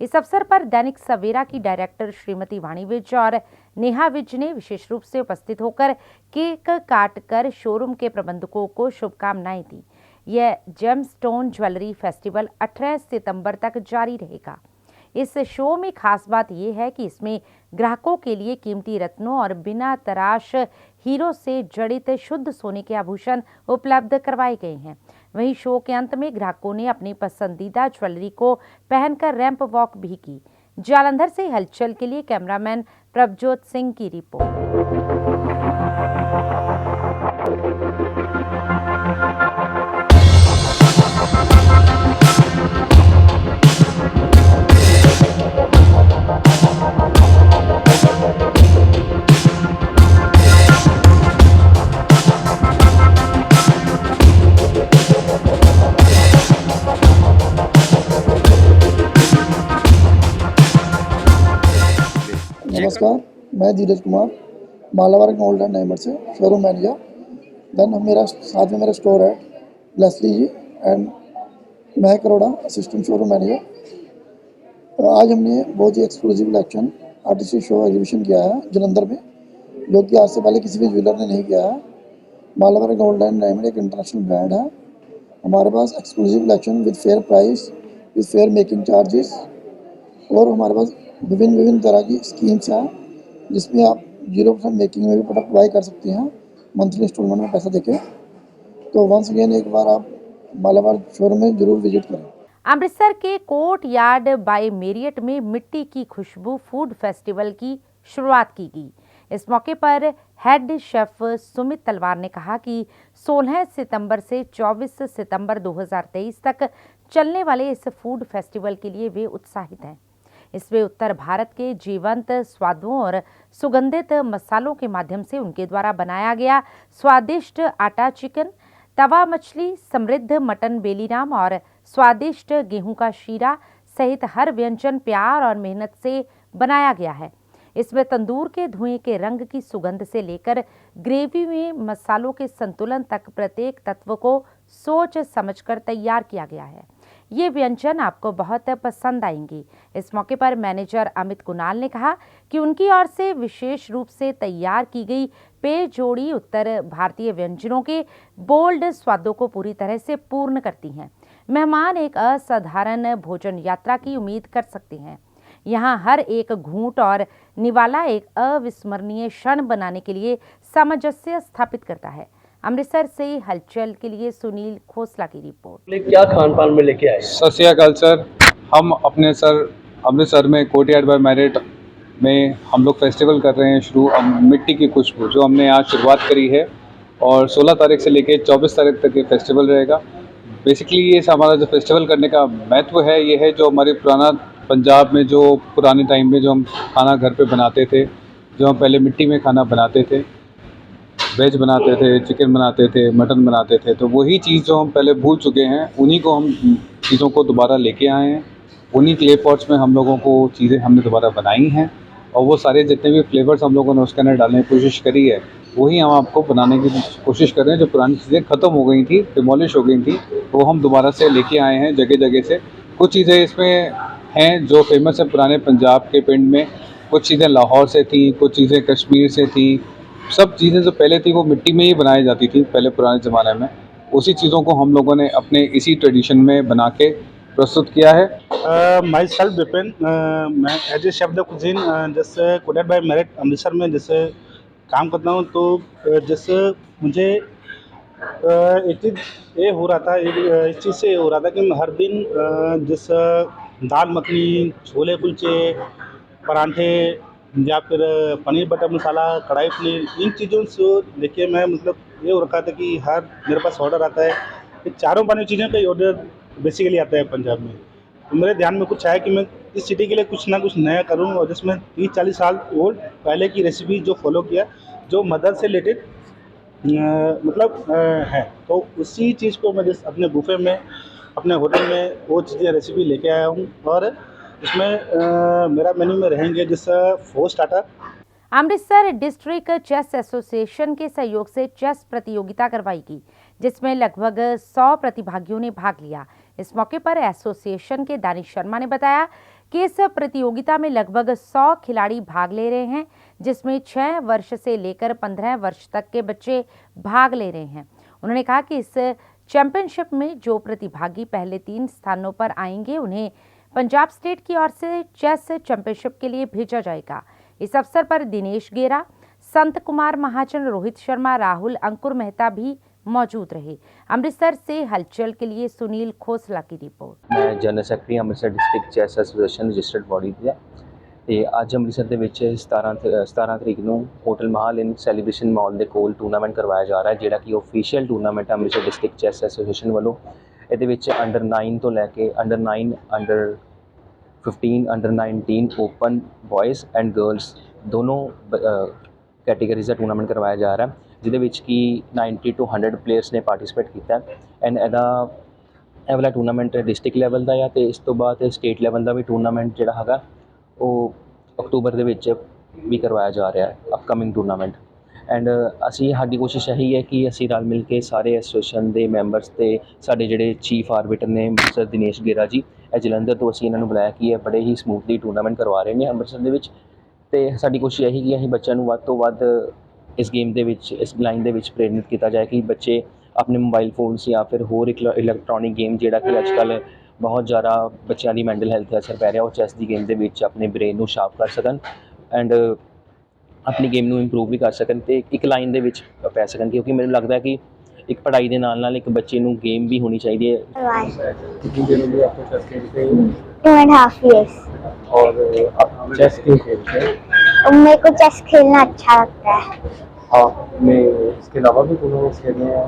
इस अवसर पर दैनिक सवेरा की डायरेक्टर श्रीमती वाणी विज और नेहा विज ने विशेष रूप से उपस्थित होकर केक काटकर शोरूम के प्रबंधकों को शुभकामनाएं दी। यह जेमस्टोन ज्वेलरी फेस्टिवल 18 सितंबर तक जारी रहेगा। इस शो में खास बात यह है कि इसमें ग्राहकों के लिए कीमती रत्नों और बिना तराश हीरो से जड़ित शुद्ध सोने के आभूषण उपलब्ध करवाए गए हैं। वहीं शो के अंत में ग्राहकों ने अपनी पसंदीदा ज्वेलरी को पहनकर रैंप वॉक भी की। जालंधर से हलचल के लिए कैमरामैन प्रभजोत सिंह की रिपोर्ट। नमस्कार, मैं Dheeraj Kumar Malabar gold and diamond से शोरूम मैनेजर। देन मेरा साथ में मेरा स्टोर है लेस्ली जी एंड मैं करोड़ा असिस्टेंट शोरूम मैनेजर। तो आज हमने बहुत ही exclusive collection artistic show exhibition किया है जलंधर में, जो कि आज से पहले किसी भी ज्वेलर ने नहीं किया है। मालाबार गोल्ड एंड डायमंड एक इंटरनेशनल ब्रांड है। हमारे पास exclusive collection with fair price, with fair making charges और हमारे पास विभिन्न तरह की स्कीम्स हैं जिसमें आप 0% मेकिंग में भी प्रोडक्ट बाई कर सकते हैं मंथली इंस्टॉलमेंट में पैसा देके। तो वंस अगेन एक बार आप मालाबार शोरूम में जरूर विजिट करें। अमृतसर के कोर्ट यार्ड बाय मेरियट में मिट्टी की खुशबू फूड फेस्टिवल की शुरुआत की गई। इस मौके पर हेड शेफ सुमित तलवार ने कहा कि 16 सितंबर से 24 सितंबर 2023 तक चलने वाले इस फूड फेस्टिवल के लिए वे उत्साहित हैं। इसमें उत्तर भारत के जीवंत स्वादों और सुगंधित मसालों के माध्यम से उनके द्वारा बनाया गया स्वादिष्ट आटा चिकन, तवा मछली, समृद्ध मटन बेलीराम और स्वादिष्ट गेहूं का शीरा सहित हर व्यंजन प्यार और मेहनत से बनाया गया है। इसमें तंदूर के धुएं के रंग की सुगंध से लेकर ग्रेवी में मसालों के संतुलन तक प्रत्येक तत्व को सोच समझकर तैयार किया गया है। ये व्यंजन आपको बहुत पसंद आएंगे। इस मौके पर मैनेजर अमित कुणाल ने कहा कि उनकी ओर से विशेष रूप से तैयार की गई पेय जोड़ी उत्तर भारतीय व्यंजनों के बोल्ड स्वादों को पूरी तरह से पूर्ण करती हैं। मेहमान एक असाधारण भोजन यात्रा की उम्मीद कर सकते हैं। यहाँ हर एक घूंट और निवाला एक अविस्मरणीय क्षण बनाने के लिए सामंजस्य स्थापित करता है। अमृतसर से हलचल के लिए सुनील खोसला की रिपोर्ट। क्या खान पान में लेके आए? सत श्री अकाल सर, हम अपने अमृतसर में कोर्टयार्ड बाय मेरिट में हम लोग फेस्टिवल कर रहे हैं शुरू। मिट्टी की खुशबू जो हमने आज शुरुआत करी है और 16 तारीख से लेके 24 तारीख तक ये फेस्टिवल रहेगा। बेसिकली ये हमारा जो फेस्टिवल करने का महत्व है ये है, जो हमारे पुराना पंजाब में जो पुराने टाइम में जो हम खाना घर पे बनाते थे, जो हम पहले मिट्टी में खाना बनाते थे, वेज बनाते थे, चिकन बनाते थे, मटन बनाते थे, तो वही चीज़ जो हम पहले भूल चुके हैं उन्हीं को हम चीज़ों को दोबारा लेके आए हैं। उन्हीं क्ले पॉट्स में हम लोगों को चीज़ें हमने दोबारा बनाई हैं और वो सारे जितने भी फ्लेवर्स हम लोगों ने उसके अंदर डालने की कोशिश करी है वही हम आपको बनाने की कोशिश कर रहे हैं। जो पुरानी चीज़ें ख़त्म हो गई थी, डिमोलिश हो गई थी, वो हम दोबारा से लेके आए हैं जगह जगह से। कुछ चीज़ें इसमें हैं जो फेमस है पुराने पंजाब के पिंड में, कुछ चीज़ें लाहौर से थी, कुछ चीज़ें कश्मीर से थी। सब चीज़ें जो पहले थी वो मिट्टी में ही बनाई जाती थी पहले पुराने ज़माने में। उसी चीज़ों को हम लोगों ने अपने इसी ट्रेडिशन में बना के प्रस्तुत किया है। माई सेल्फ विपिन, मैं as a chef the cuisine जैसे कोर्टयार्ड बाय मेरिट अमृतसर में जैसे काम करता हूँ, तो जैसे मुझे एक चीज़ ये हो रहा था, इस चीज़ से ये हो रहा था कि मैं हर दिन जैसे दाल मखनी, छोले कुलचे, परांठे या फिर पनीर बटर मसाला, कढ़ाई पनीर, इन चीज़ों से लेके मैं मतलब ये हो रखा था कि हर मेरे पास ऑर्डर आता है। ये चारों पांचों चीज़ों का ऑर्डर बेसिकली आता है पंजाब में। तो मेरे ध्यान में कुछ आया कि मैं इस सिटी के लिए कुछ ना कुछ नया करूं, और जिसमें 30-40 साल ओल्ड पहले की रेसिपी जो फॉलो किया, जो मदर से रिलेटेड है, तो उसी चीज़ को मैं जिस अपने बुफे में, अपने होटल में वो चीज़ें रेसिपी लेके आया हूँ। और इसमें मेरा मेन्यू में रहेंगे जैसे 4 starter. Amritsar district chess association के सहयोग से चेस प्रतियोगिता करवाई गई, जिसमें लगभग 100 प्रतिभागियों ने भाग लिया। इस मौके पर एसोसिएशन के दानिश शर्मा ने बताया कि इस प्रतियोगिता में लगभग 100 खिलाड़ी भाग ले रहे हैं, जिसमें 6 वर्ष से लेकर 15 वर्ष तक के बच्चे भाग ले रहे हैं। उन्होंने कहा कि इस चैंपियनशिप में जो प्रतिभागी पहले 3 स्थानों पर आएंगे उन्हें पंजाब स्टेट की ओर से चेस चैंपियनशिप के लिए भेजा जाएगा। इस अवसर पर दिनेश गेरा, संत कुमार महाजन, रोहित शर्मा, राहुल, अंकुर मेहता भी मौजूद रहे। अमृतसर से हलचल के लिए सुनील खोसला की रिपोर्ट। मैं general secretary Amritsar district chess association registered body ਦਾ ਤੇ ਅੱਜ ਅੰਮ੍ਰਿਤਸਰ ਦੇ ਵਿੱਚ 17 ਤਰੀਕ ਨੂੰ ਹੋਟਲ ਮਹਾਲ ਇਨ ਸੈਲੀਬ੍ਰੇਸ਼ਨ ਮਾਲ ਦੇ ਕੋਲ ਟੂਰਨਾਮੈਂਟ ਕਰਵਾਇਆ ਜਾ ਰਿਹਾ ਹੈ, ਜਿਹੜਾ ਕਿ official tournament Amritsar district chess association ਵੱਲੋਂ। ਇਹਦੇ ਵਿੱਚ ਅੰਡਰ 9 ਤੋਂ ਲੈ ਕੇ under 9, under 15, under 19 open boys and girls ਦੋਨੋਂ ਕੈਟੇਗਰੀਜ਼ ਦਾ ਟੂਰਨਾਮੈਂਟ ਕਰਵਾਇਆ ਜਾ ਰਿਹਾ ਹੈ, ਜਿਹਦੇ ਵਿੱਚ ਕਿ 90 ਤੋਂ 100 ਪਲੇਅਰਸ ਨੇ ਪਾਰਟਿਸਿਪੇਟ ਕੀਤਾ ਐਂਡ ਇਹ ਵਾਲਾ ਟੂਰਨਾਮੈਂਟ ਡਿਸਟ੍ਰਿਕਟ ਲੈਵਲ ਦਾ ਆ ਤੇ ਇਸ ਤੋਂ ਬਾਅਦ ਸਟੇਟ ਲੈਵਲ ਦਾ ਵੀ ਟੂਰਨਾਮੈਂਟ ਜਿਹੜਾ ਹੈਗਾ ਉਹ ਅਕਤੂਬਰ ਦੇ ਵਿੱਚ ਵੀ ਕਰਵਾਇਆ ਜਾ ਰਿਹਾ ਹੈ, ਅਪਕਮਿੰਗ ਟੂਰਨਾਮੈਂਟ। ਐਂਡ ਸਾਡੀ ਕੋਸ਼ਿਸ਼ ਇਹੀ ਹੈ ਕਿ ਅਸੀਂ ਰਲ ਮਿਲ ਕੇ ਸਾਰੇ ਐਸੋਸੀਏਸ਼ਨ ਦੇ ਮੈਂਬਰਸ ਤੇ ਸਾਡੇ ਜਿਹੜੇ ਚੀਫ ਆਰਬਿਟਰ ਨੇ ਮਿਸਟਰ ਦਿਨੇਸ਼ ਗੇਰਾ ਜੀ, ਇਹ ਜਲੰਧਰ ਤੋਂ ਅਸੀਂ ਇਹਨਾਂ ਨੂੰ ਬੁਲਾਇਆ ਕਿ ਇਹ ਬੜੇ ਹੀ ਸਮੂਥਲੀ ਟੂਰਨਾਮੈਂਟ ਕਰਵਾ ਰਹੇ ਨੇ ਅੰਮ੍ਰਿਤਸਰ ਦੇ ਵਿੱਚ। ਤੇ ਸਾਡੀ ਕੋਸ਼ਿਸ਼ ਇਹੀ ਕਿ ਅਸੀਂ ਬੱਚਿਆਂ ਨੂੰ ਵੱਧ ਤੋਂ ਵੱਧ ਇਸ ਗੇਮ ਦੇ ਵਿੱਚ, ਇਸ ਲਾਈਨ ਦੇ ਵਿੱਚ ਪ੍ਰੇਰਿਤ ਕੀਤਾ ਜਾਏ ਕਿ ਬੱਚੇ ਆਪਣੇ ਮੋਬਾਈਲ ਫੋਨਸ ਜਾਂ ਫਿਰ ਹੋਰ ਇਲੈਕਟ੍ਰੋਨਿਕ ਗੇਮ ਜਿਹੜਾ ਕਿ ਅੱਜ ਕੱਲ੍ਹ ਬਹੁਤ ਜ਼ਿਆਦਾ ਬੱਚਿਆਂ ਦੀ ਮੈਂਟਲ ਹੈਲਥ 'ਤੇ ਅਸਰ ਪੈ ਰਿਹਾ, ਉਹ ਚੈਸ ਦੀ ਗੇਮ ਦੇ ਵਿੱਚ ਆਪਣੇ ਬ੍ਰੇਨ ਨੂੰ ਸ਼ਾਰਪ ਕਰ ਸਕਣ ਐਂਡ ਆਪਣੀ ਗੇਮ ਨੂੰ ਇੰਪਰੂਵ ਵੀ ਕਰ ਸਕਣ ਤੇ ਇੱਕ ਲਾਈਨ ਦੇ ਵਿੱਚ ਪੈ ਸਕਣ, ਕਿਉਂਕਿ ਮੈਨੂੰ ਲੱਗਦਾ ਕਿ ਇੱਕ ਪੜ੍ਹਾਈ ਦੇ ਨਾਲ ਨਾਲ ਇੱਕ ਬੱਚੇ ਨੂੰ ਗੇਮ ਵੀ ਹੋਣੀ ਚਾਹੀਦੀ ਹੈ। 2.5 years। और आप चेस क्यों खेलते हैं? मेरे को चेस खेलना अच्छा लगता है। आपने इसके अलावा भी टूर्नामेंट्स खेले हैं?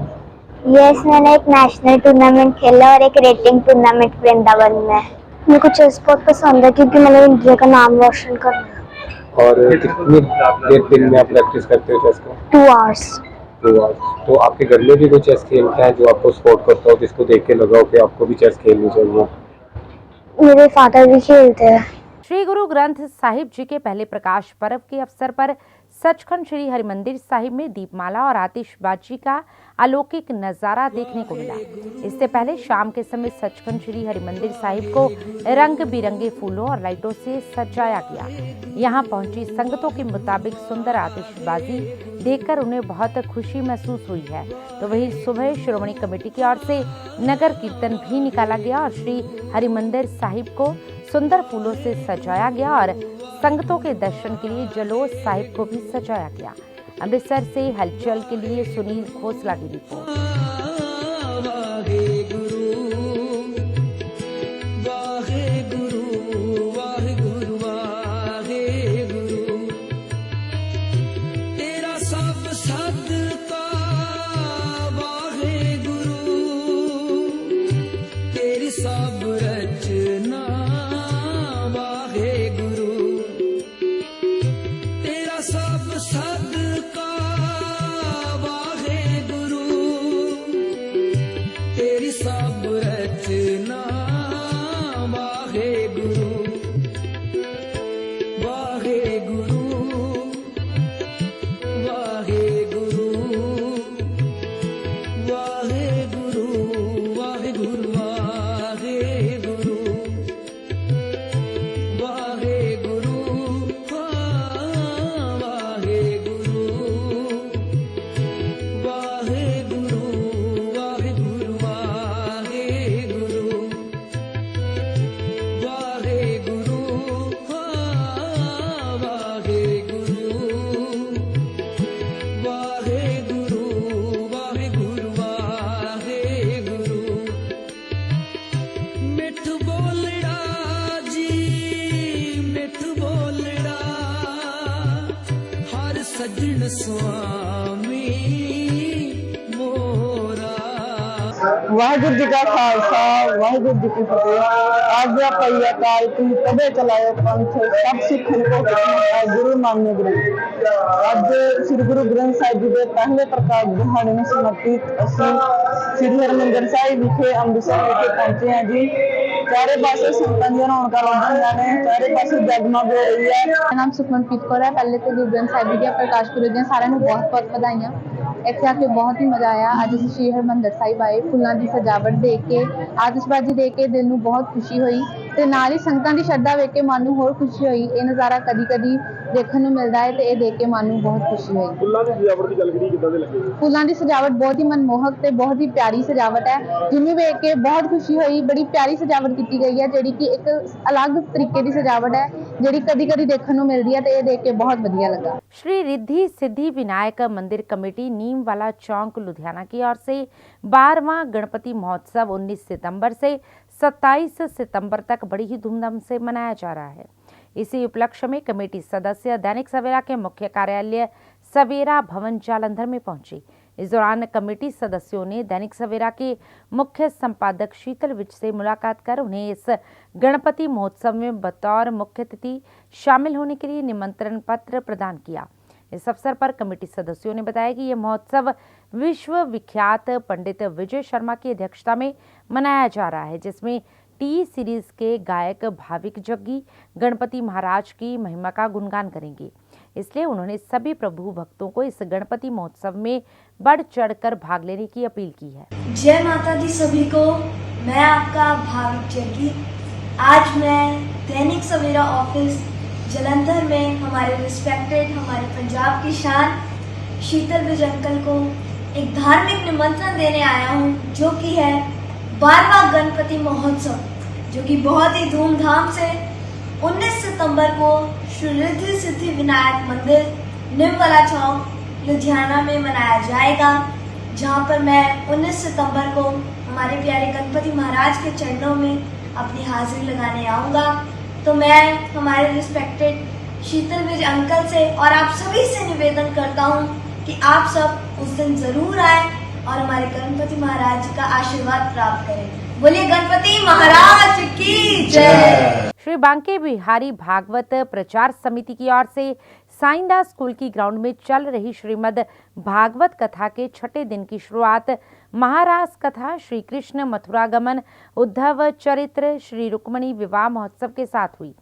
यस, मैंने एक नेशनल टूर्नामेंट खेला और एक रेटिंग टूर्नामेंट वृंदावन में। मेरे को चेस बहुत पसंद है क्योंकि मैंने इंडिया का नाम रोशन करना है। और कितनी देर दिन में आप प्रैक्टिस करते हो चेस को? 2 hours। 2 hours। तो आपके घर में भी कोई चेस खेलता है जो आपको सपोर्ट करता हो, जिसको देख के लगा हो कि आपको भी चेस खेलनी चाहिए? मेरे फादर भी खेलते हैं। श्री गुरु ग्रंथ साहिब जी के पहले प्रकाश पर्व के अवसर पर सचखंड श्री हरिमंदिर साहिब में दीपमाला और आतिशबाजी का अलौकिक नजारा देखने को मिला। इससे पहले शाम के समय सचखंड श्री हरिमंदिर साहिब को रंग बिरंगे फूलों और लाइटों से सजाया गया। यहां पहुंची संगतों के मुताबिक सुंदर आतिशबाजी देखकर उन्हें बहुत खुशी महसूस हुई है। तो वहीं सुबह श्रोमणी कमेटी की ओर से नगर कीर्तन भी निकाला गया और श्री हरिमंदिर साहिब को सुंदर फूलों से सजाया गया और संगतों के दर्शन के लिए जलोस साहिब को भी सजाया गया। अमृतसर से हलचल के लिए सुनील खोसला की रिपोर्ट। वाहिगुरू जी का खालसा वाहिगुरू जी की फतेह। आज्ञा पई अकाल तू कदे चलायो पंथ सब सिखन को गुरु मान्य ग्रंथ। ਅੱਜ ਸ੍ਰੀ ਗੁਰੂ ਗ੍ਰੰਥ ਸਾਹਿਬ ਜੀ ਦੇ ਪਹਿਲੇ ਪ੍ਰਕਾਸ਼ ਦਿਹਾੜੇ ਨੂੰ ਸਮਰਪਿਤ ਅਸੀਂ ਸ੍ਰੀ ਹਰਿਮੰਦਰ ਸਾਹਿਬ ਵਿਖੇ ਅੰਮ੍ਰਿਤਸਰ ਵਿਖੇ ਪਹੁੰਚੇ ਹਾਂ ਜੀ। ਚਾਰੇ ਪਾਸੇ ਸੰਗਤਾਂ ਦੀਆਂ ਰੌਣਕਾਂ ਲੱਗੀਆਂ ਨੇ, ਚਾਰੇ ਪਾਸੇ ਜਗਮਗ ਹੋ ਰਹੀ ਹੈ। ਮੇਰਾ ਨਾਮ ਸੁਖਮਨਪ੍ਰੀਤ ਕੌਰ ਹੈ। ਪਹਿਲੇ ਤੇ ਗੁਰੂ ਗ੍ਰੰਥ ਸਾਹਿਬ ਜੀ ਦੇ ਪ੍ਰਕਾਸ਼ ਪੁਰਬ ਦੀਆਂ ਸਾਰਿਆਂ ਨੂੰ ਬਹੁਤ-ਬਹੁਤ ਵਧਾਈਆਂ। ਇੱਥੇ ਆ ਕੇ ਬਹੁਤ ਹੀ ਮਜ਼ਾ ਆਇਆ। ਅੱਜ ਅਸੀਂ ਸ਼੍ਰੀ ਹਰਿਮੰਦਰ ਸਾਹਿਬ ਆਏ, ਫੁੱਲਾਂ ਦੀ ਸਜਾਵਟ ਦੇਖ ਕੇ, ਆਤਿਸ਼ਬਾਜ਼ੀ ਦੇਖ ਕੇ ਦਿਲ ਨੂੰ ਬਹੁਤ ਖੁਸ਼ੀ ਹੋਈ ਤੇ ਨਾਲ ਹੀ ਸੰਗਤਾਂ ਦੀ ਸ਼ਰਧਾ ਵੇਖ ਕੇ ਮਨ ਨੂੰ ਹੋਰ ਖੁਸ਼ੀ ਹੋਈ। ਇਹ ਨਜ਼ਾਰਾ ਕਦੀ-ਕਦੀ ਦੇਖਣ ਨੂੰ ਮਿਲਦਾ ਹੈ ਤੇ ਇਹ ਦੇਖ ਕੇ ਮਨ ਨੂੰ ਬਹੁਤ ਖੁਸ਼ੀ ਹੋਈ। ਫੁੱਲਾਂ ਦੀ ਸਜਾਵਟ ਦੀ ਗੱਲ ਕਰੀਏ ਕਿੱਦਾਂ ਦੇ ਲੱਗੇ? ਫੁੱਲਾਂ ਦੀ ਸਜਾਵਟ ਬਹੁਤ ਹੀ ਮਨਮੋਹਕ ਤੇ ਬਹੁਤ ਹੀ ਪਿਆਰੀ ਸਜਾਵਟ ਹੈ, ਜਿਹਨੂੰ ਵੇਖ ਕੇ ਬਹੁਤ ਖੁਸ਼ੀ ਹੋਈ। ਬੜੀ ਪਿਆਰੀ ਸਜਾਵਟ ਕੀਤੀ ਗਈ ਹੈ, ਜਿਹੜੀ ਕਿ ਇੱਕ ਅਲੱਗ ਤਰੀਕੇ ਦੀ ਸਜਾਵਟ ਹੈ, ਜਿਹੜੀ ਕਦੀ-ਕਦੀ ਦੇਖਣ ਨੂੰ ਮਿਲਦੀ ਹੈ ਤੇ ਇਹ ਦੇਖ ਕੇ बहुत बढ़िया लगा। श्री रिद्धि सिद्धि विनायक मंदिर कमेटी नीम वाला चौक लुधियाना की ओर से 12वां गणपति महोत्सव 19 सितंबर से 27 सितंबर तक बड़ी ही धूमधाम से मनाया जा रहा है। इसी उपलक्ष्य में कमेटी सदस्य दैनिक सवेरा के मुख्य कार्यालय सवेरा भवन जालंधर में पहुंची। इस दौरान कमेटी सदस्यों ने दैनिक सवेरा के मुख्य संपादक शीतल विज से मुलाकात कर उन्हें इस गणपति महोत्सव में बतौर मुख्य अतिथि शामिल होने के लिए निमंत्रण पत्र प्रदान किया। इस अवसर पर कमेटी सदस्यों ने बताया कि यह महोत्सव विश्व विख्यात पंडित विजय शर्मा की अध्यक्षता में मनाया जा रहा है, जिसमें टी सीरीज के गायक भाविक जग्गी गणपति महाराज की महिमा का गुणगान करेंगे। इसलिए उन्होंने सभी प्रभु भक्तों को इस गणपति महोत्सव में बढ़ चढ़कर भाग लेने की अपील की है। जय माता दी सभी को, मैं आपका भाविक जग्गी। आज मैं दैनिक सवेरा ऑफिस जलंधर में हमारे रिस्पेक्टेड, हमारे पंजाब की शान शीतल विज अंकल को एक धार्मिक निमंत्रण देने आया हूँ, जो कि है 12वां गणपति महोत्सव, जो कि बहुत ही धूमधाम से 19 सितंबर को श्री रिद्धि सिद्धि विनायक मंदिर निमवाला चौक लुधियाना में मनाया जाएगा, जहां पर मैं 19 सितंबर को हमारे प्यारे गणपति महाराज के चरणों में अपनी हाजिरी लगाने आऊँगा। तो मैं हमारे रिस्पेक्टेड शीतल विज अंकल से और आप सभी से निवेदन करता हूँ कि आप सब उस दिन ज़रूर आए और हमारे गणपति महाराज जी का आशीर्वाद प्राप्त करें। बोलिए गणपति महाराज की जय। श्री बांके बिहारी भागवत प्रचार समिति की ओर से साईंदास स्कूल की ग्राउंड में चल रही श्रीमद् भागवत कथा के छठे दिन की शुरुआत महारास कथा, श्री कृष्ण मथुरागमन, उद्धव चरित्र, श्री रुक्मणी विवाह महोत्सव के साथ हुई।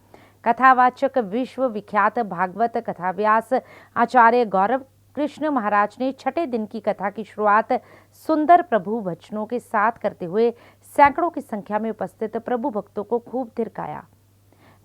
कथावाचक विश्व विख्यात भागवत कथाव्यास आचार्य गौरव कृष्ण महाराज ने छठे दिन की कथा की शुरुआत सुंदर प्रभु वचनों के साथ करते हुए सैकड़ों की संख्या में उपस्थित प्रभु भक्तों को खूब थिरकाया।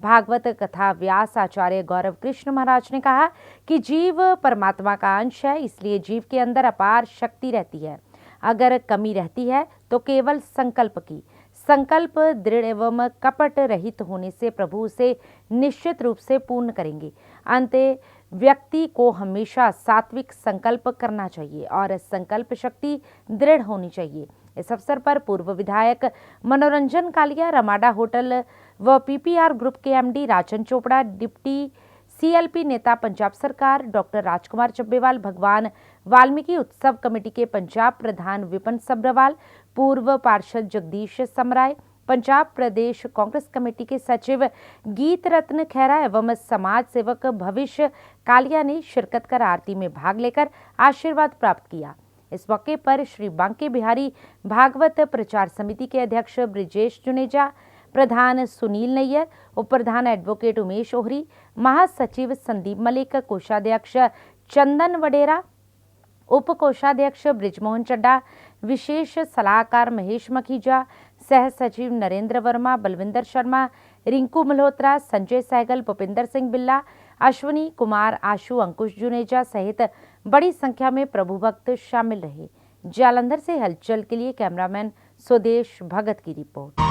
भागवत कथा व्यास आचार्य गौरव कृष्ण महाराज ने कहा कि जीव परमात्मा का अंश है, इसलिए जीव के अंदर अपार शक्ति रहती है। अगर कमी रहती है तो केवल संकल्प की। संकल्प दृढ़ एवं कपट रहित होने से प्रभु उसे निश्चित रूप से पूर्ण करेंगे। अंत व्यक्ति को हमेशा सात्विक संकल्प करना चाहिए और संकल्प शक्ति दृढ़ होनी चाहिए। इस अवसर पर पूर्व विधायक मनोरंजन कालिया, रमाडा होटल व पीपीआर ग्रुप के एमडी राजन चोपड़ा, डिप्टी सीएलपी नेता पंजाब सरकार डॉक्टर राजकुमार चब्बेवाल, भगवान वाल्मीकि उत्सव कमेटी के पंजाब प्रधान विपिन सब्रवाल, पूर्व पार्षद जगदीश समराय, पंजाब प्रदेश कांग्रेस कमेटी के सचिव गीत रत्न खैरा एवं समाज सेवक भविष्य कालिया ने शिरकत कर आरती में भाग लेकर आशीर्वाद प्राप्त किया। इस मौके पर श्री बांके बिहारी भागवत प्रचार समिति के अध्यक्ष ब्रिजेश जुनेजा, प्रधान सुनील नैयर, उप प्रधान एडवोकेट उमेश ओहरी, महासचिव संदीप मलिक, कोषाध्यक्ष चंदन वडेरा, उप कोषाध्यक्ष ब्रिजमोहन चड्डा, विशेष सलाहकार महेश मखीजा, सह सचिव नरेंद्र वर्मा, बलविंदर शर्मा, रिंकू मल्होत्रा, संजय सहगल, भूपिंदर सिंह बिल्ला, अश्विनी कुमार, आशु, अंकुश जुनेजा सहित बड़ी संख्या में प्रभु भक्त शामिल रहे। जालंधर से हलचल के लिए कैमरामैन स्वदेश भगत की रिपोर्ट।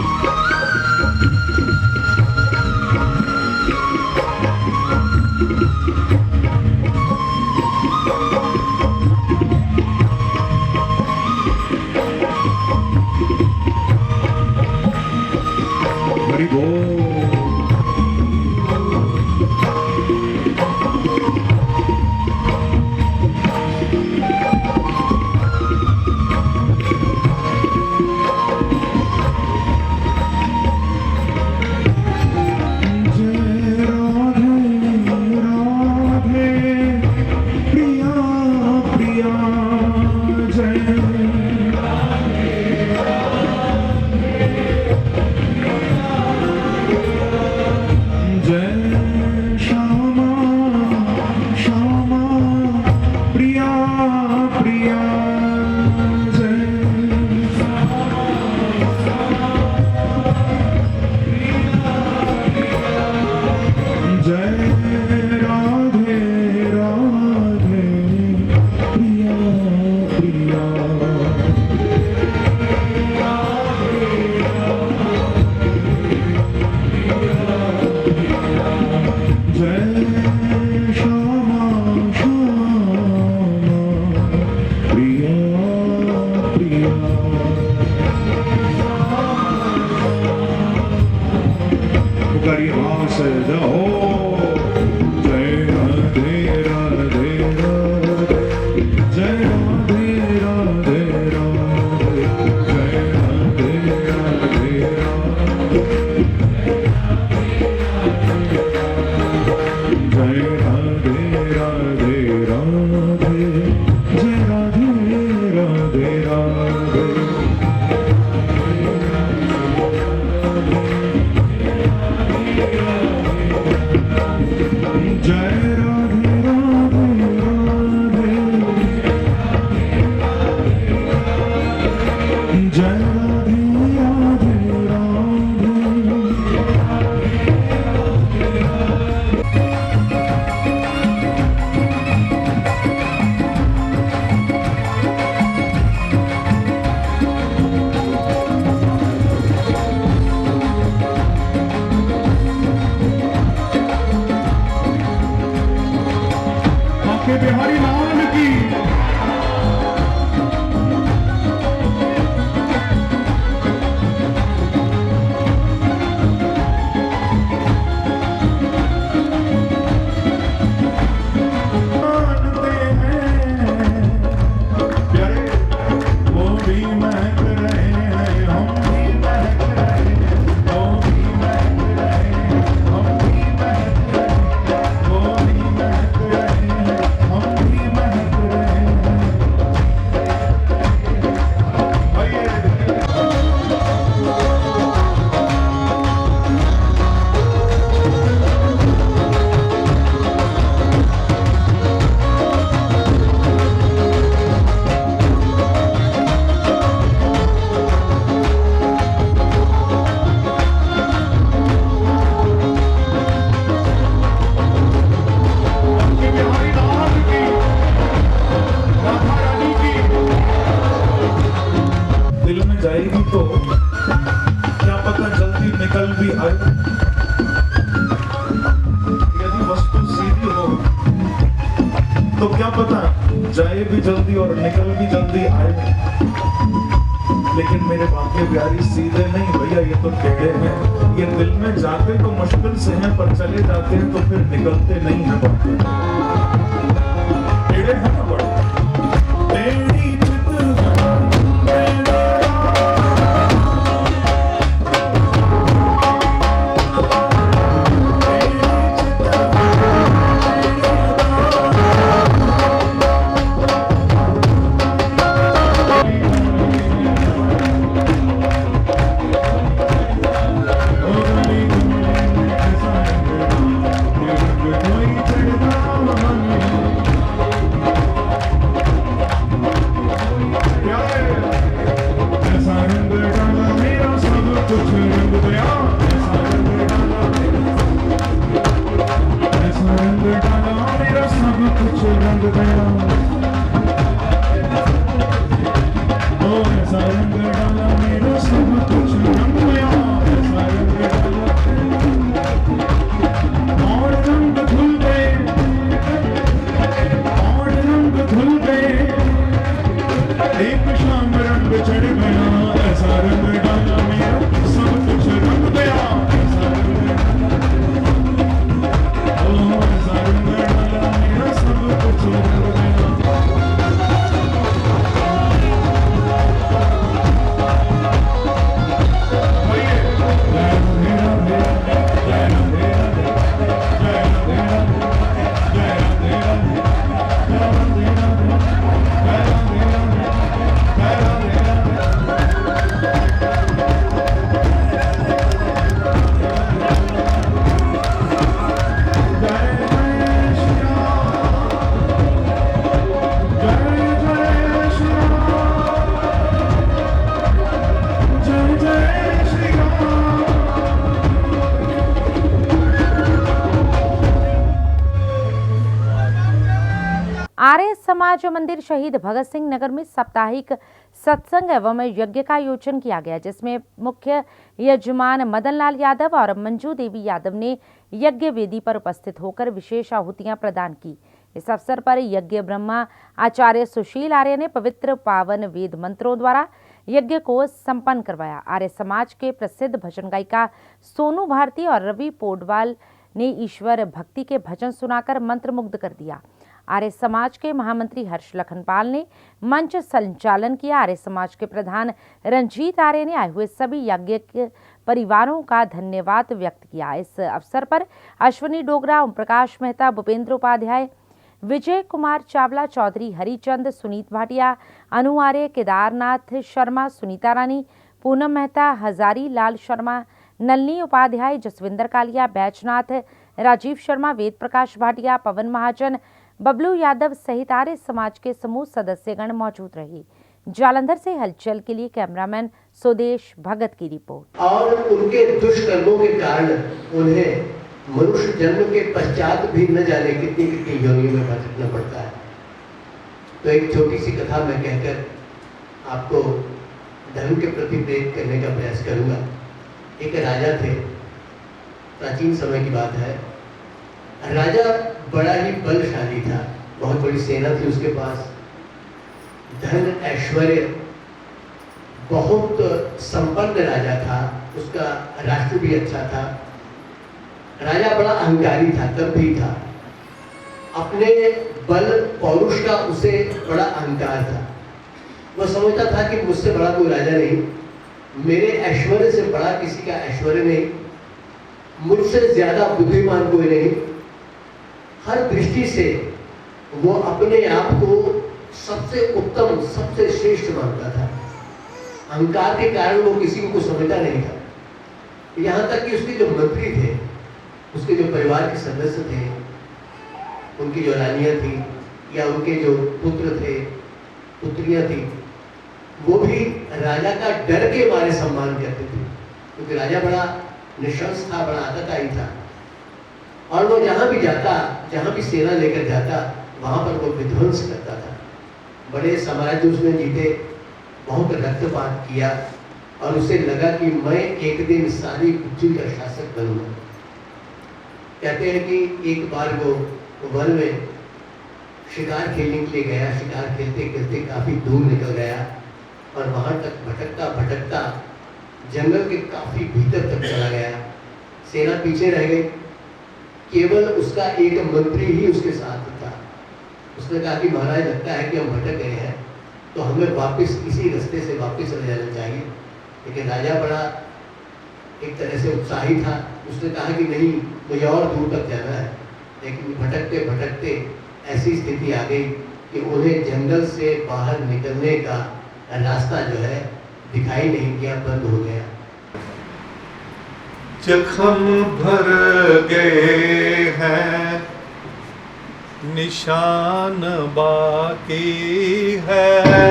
बिहारी लाल की जाएगी तो क्या पता जल्दी निकल भी आए। यदि वस्तु सीधी हो तो क्या पता जाए भी जल्दी और निकल भी जल्दी आए। लेकिन मेरे बाकी प्यारी सीधे नहीं भैया, ये तो टेढ़े हैं। ये दिल में जाते तो मुश्किल से हैं, पर चले जाते हैं तो फिर निकलते नहीं हैं। टेढ़े हैं ना बड़े। टेढ़ी आर्य समाज मंदिर शहीद भगत सिंह नगर में साप्ताहिक सत्संग एवं यज्ञ का आयोजन किया गया, जिसमें मुख्य यजमान मदन लाल यादव और मंजू देवी यादव ने यज्ञ वेदी पर उपस्थित होकर विशेष आहुतियां प्रदान की। इस अवसर पर यज्ञ ब्रह्मा आचार्य सुशील आर्य ने पवित्र पावन वेद मंत्रों द्वारा यज्ञ को संपन्न करवाया। आर्य समाज के प्रसिद्ध भजन गायिका सोनू भारती और रवि पोडवाल ने ईश्वर भक्ति के भजन सुनाकर मंत्रमुग्ध कर दिया। आर्य समाज के महामंत्री हर्ष लखनपाल ने मंच संचालन किया। आर्य समाज के प्रधान रंजीत आर्य ने आए हुए सभी यज्ञ परिवारों का धन्यवाद व्यक्त किया। इस अवसर पर अश्विनी डोगरा, ओम प्रकाश मेहता, भूपेंद्र उपाध्याय, विजय कुमार चावला, चौधरी हरिचंद, सुनीत भाटिया, अनु आर्य, केदारनाथ शर्मा, सुनीता रानी, पूनम मेहता, हजारी लाल शर्मा, नलनी उपाध्याय, जसविंदर कालिया, बैजनाथ, राजीव शर्मा, वेद प्रकाश भाटिया, पवन महाजन, बबलू यादव सहित आर्य समाज के समूह सदस्यगण मौजूद रहे। जालंधर से हलचल के लिए कैमरामैन सुदेश भगत की रिपोर्ट। और उनके दुष्कर्मों के कारण उन्हें मनुष्य जन्म के पश्चात भी न जाने कितनी कितनी योनियों में भटकना पड़ता है। तो एक छोटी सी कथा मैं कहकर आपको धर्म के प्रति प्रेरित करने का प्रयास करूंगा। एक राजा थे, प्राचीन समय की बात है। राजा बड़ा ही बलशाली था, बहुत बड़ी सेना थी उसके पास, धन ऐश्वर्य, बहुत संपन्न राजा था, उसका राष्ट्र भी अच्छा था। राजा बड़ा अहंकारी था, तब भी था। अपने बल पौरुष का उसे बड़ा अहंकार था। वह समझता था कि मुझसे बड़ा कोई राजा नहीं, मेरे ऐश्वर्य से बड़ा किसी का ऐश्वर्य नहीं, मुझसे ज्यादा बुद्धिमान कोई नहीं। हर दृष्टि से वो अपने आप को सबसे उत्तम, सबसे श्रेष्ठ मानता था। अहंकार के कारण वो किसी को समझता नहीं था। यहाँ तक कि उसके जो मंत्री थे, उसके जो परिवार के सदस्य थे, उनकी जो रानियां थी या उनके जो पुत्र थे, पुत्रियां थी, वो भी राजा का डर के मारे सम्मान करते थे, क्योंकि राजा बड़ा निशंस था, बड़ा आतताई था। और वो जहाँ भी जाता, जहाँ भी सेना लेकर जाता, वहाँ पर वो विध्वंस करता था। बड़े साम्राज्य उसने जीते, बहुत रक्तपात किया, और उसे लगा कि मैं एक दिन सारी पृथ्वी का शासक बनूंगा। कहते हैं कि एक बार वो वन में शिकार खेलने के लिए गया, शिकार खेलते खेलते काफ़ी दूर निकल गया और वहाँ तक भटकता भटकता जंगल के काफ़ी भीतर तक चला गया। सेना पीछे रह गई, केवल उसका एक मंत्री ही उसके साथ था। उसने कहा कि महाराज, लगता है कि हम भटक गए हैं, तो हमें वापस इसी रास्ते से वापस चले जाना चाहिए। लेकिन राजा बड़ा एक तरह से उत्साही था। उसने कहा कि नहीं, मुझे और दूर तक जाना है। लेकिन भटकते भटकते ऐसी स्थिति आ गई कि उन्हें जंगल से बाहर निकलने का रास्ता जो है दिखाई नहीं दिया, बंद हो गया। जख्म भर गए हैं, निशान बाकी है।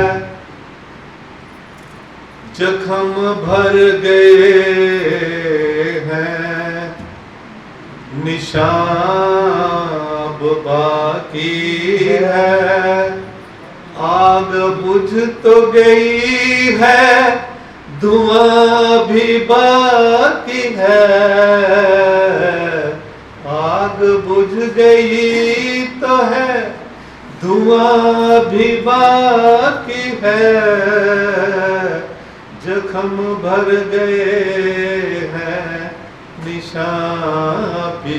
जख्म भर गए हैं, निशान बाकी है। आग बुझ तो गई है, धुआं भी बाकी है। आग बुझ गई तो है, धुआं भी बाकी है। जख्म भर गए हैं, निशान भी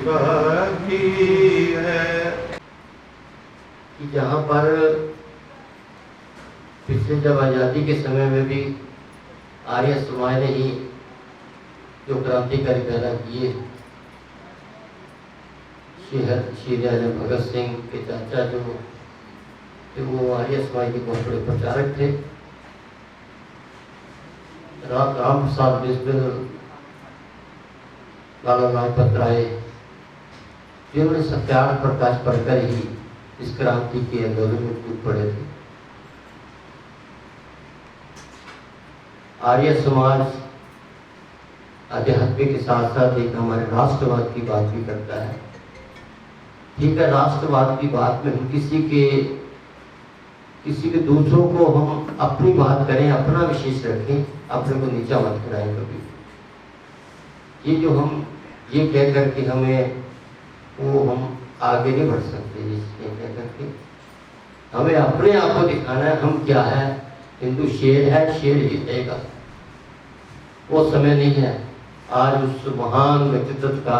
बाकी है। जहाँ पर पिछले जब आज़ादी के समय में भी आर्य समाज ने ही जो क्रांतिकारी पैदा किए, श्री भगत सिंह के चाचा जो थे वो आर्य समाज के बहुत बड़े प्रचारक थे। राम प्रसाद बिस्मिल, लाला लाजपत राय, जिन्होंने सत्याग्रह प्रकाश पढ़कर ही इस क्रांति के आंदोलन में कूद पड़े थे। आर्य समाज आध्यात्मिक के साथ साथ एक हमारे राष्ट्रवाद की बात भी करता है। ठीक है, राष्ट्रवाद की बात में हम किसी के दूसरों को हम अपनी बात करें, अपना विशेष रखें, अपने को नीचा मत कराएं कभी। ये जो हम ये कह करके हमें वो हम आगे नहीं बढ़ सकते। ये कह करके हमें अपने आप को दिखाना है हम क्या है। हिंदू शेर है, शेर जीतेगा। वो समय नहीं है। आज उस महान व्यक्तित्व का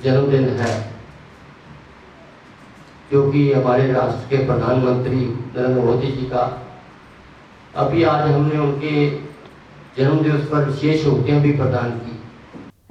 जन्मदिन है, क्योंकि हमारे राष्ट्र के प्रधानमंत्री नरेंद्र मोदी जी का अभी आज हमने उनके जन्मदिवस पर विशेष उपलब्धियां भी प्रदान की।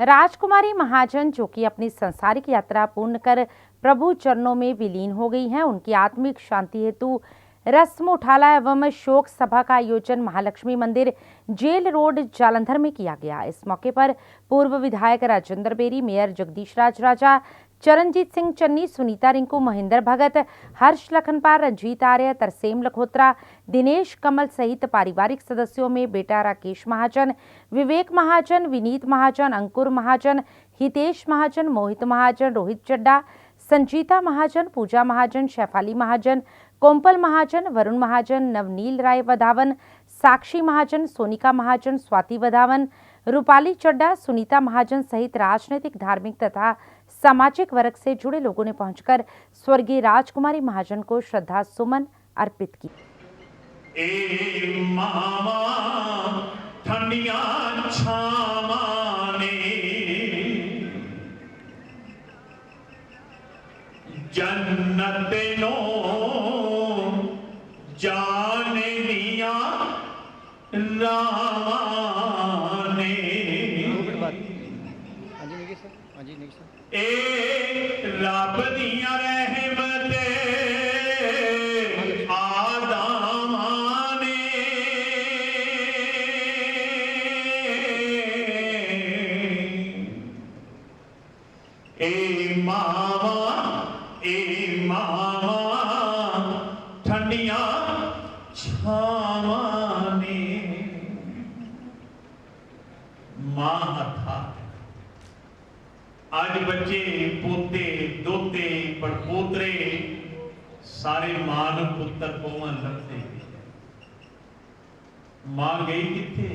राजकुमारी महाजन, जो कि अपनी संसारिक यात्रा पूर्ण कर प्रभु चरणों में विलीन हो गई हैं, उनकी आत्मिक शांति हेतु रस्म उठाला एवं शोक सभा का आयोजन महालक्ष्मी मंदिर, जेल रोड, जालंधर में किया गया। इस मौके पर पूर्व विधायक राजेंद्र बेरी, मेयर जगदीश राज राजा, चरणजीत सिंह चन्नी, सुनीता रिंकू, महेंद्र भगत, हर्ष लखनपाल, रंजीत आर्य, तरसेम लखोत्रा, दिनेश कमल सहित पारिवारिक सदस्यों में बेटा राकेश महाजन, विवेक महाजन, विनीत महाजन, अंकुर महाजन, हितेश महाजन, मोहित महाजन, रोहित चड्डा, संजीता महाजन, पूजा महाजन, शैफाली महाजन, कोम्पल महाजन, वरुण महाजन, नवनील राय वधावन, साक्षी महाजन, सोनिका महाजन, स्वाति वधावन, रूपाली चड्डा, सुनीता महाजन सहित राजनीतिक, धार्मिक तथा सामाजिक वर्ग से जुड़े लोगों ने पहुंचकर स्वर्गीय राजकुमारी महाजन को श्रद्धा सुमन अर्पित की। जन्नत नो जाने दिया राने ए रब दिया रहमते आदामाने ए मावा ठंडिया छावाने मां था। आज बच्चे पोते दोते पड़पोतरे सारे मान पुत्र पवन लगते। मां गई किथे?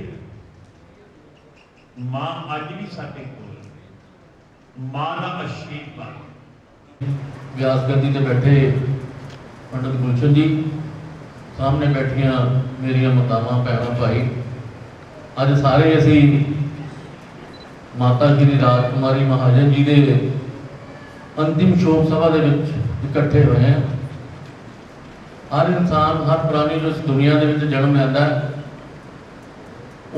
मां अज भी साडे कोल, मां दा आशीर्वाद। व्यास गद्दी ते बैठे पंडित गुलशन जी, सामने बैठिया मेरिया मातावां भैणां भाई, अज सारे असी माता श्री राजकुमारी महाजन जी के अंतिम शोक सभा के इकट्ठे हुए हैं। हर इंसान, हर प्राणी जो इस दुनिया के जन्म लैंदा है,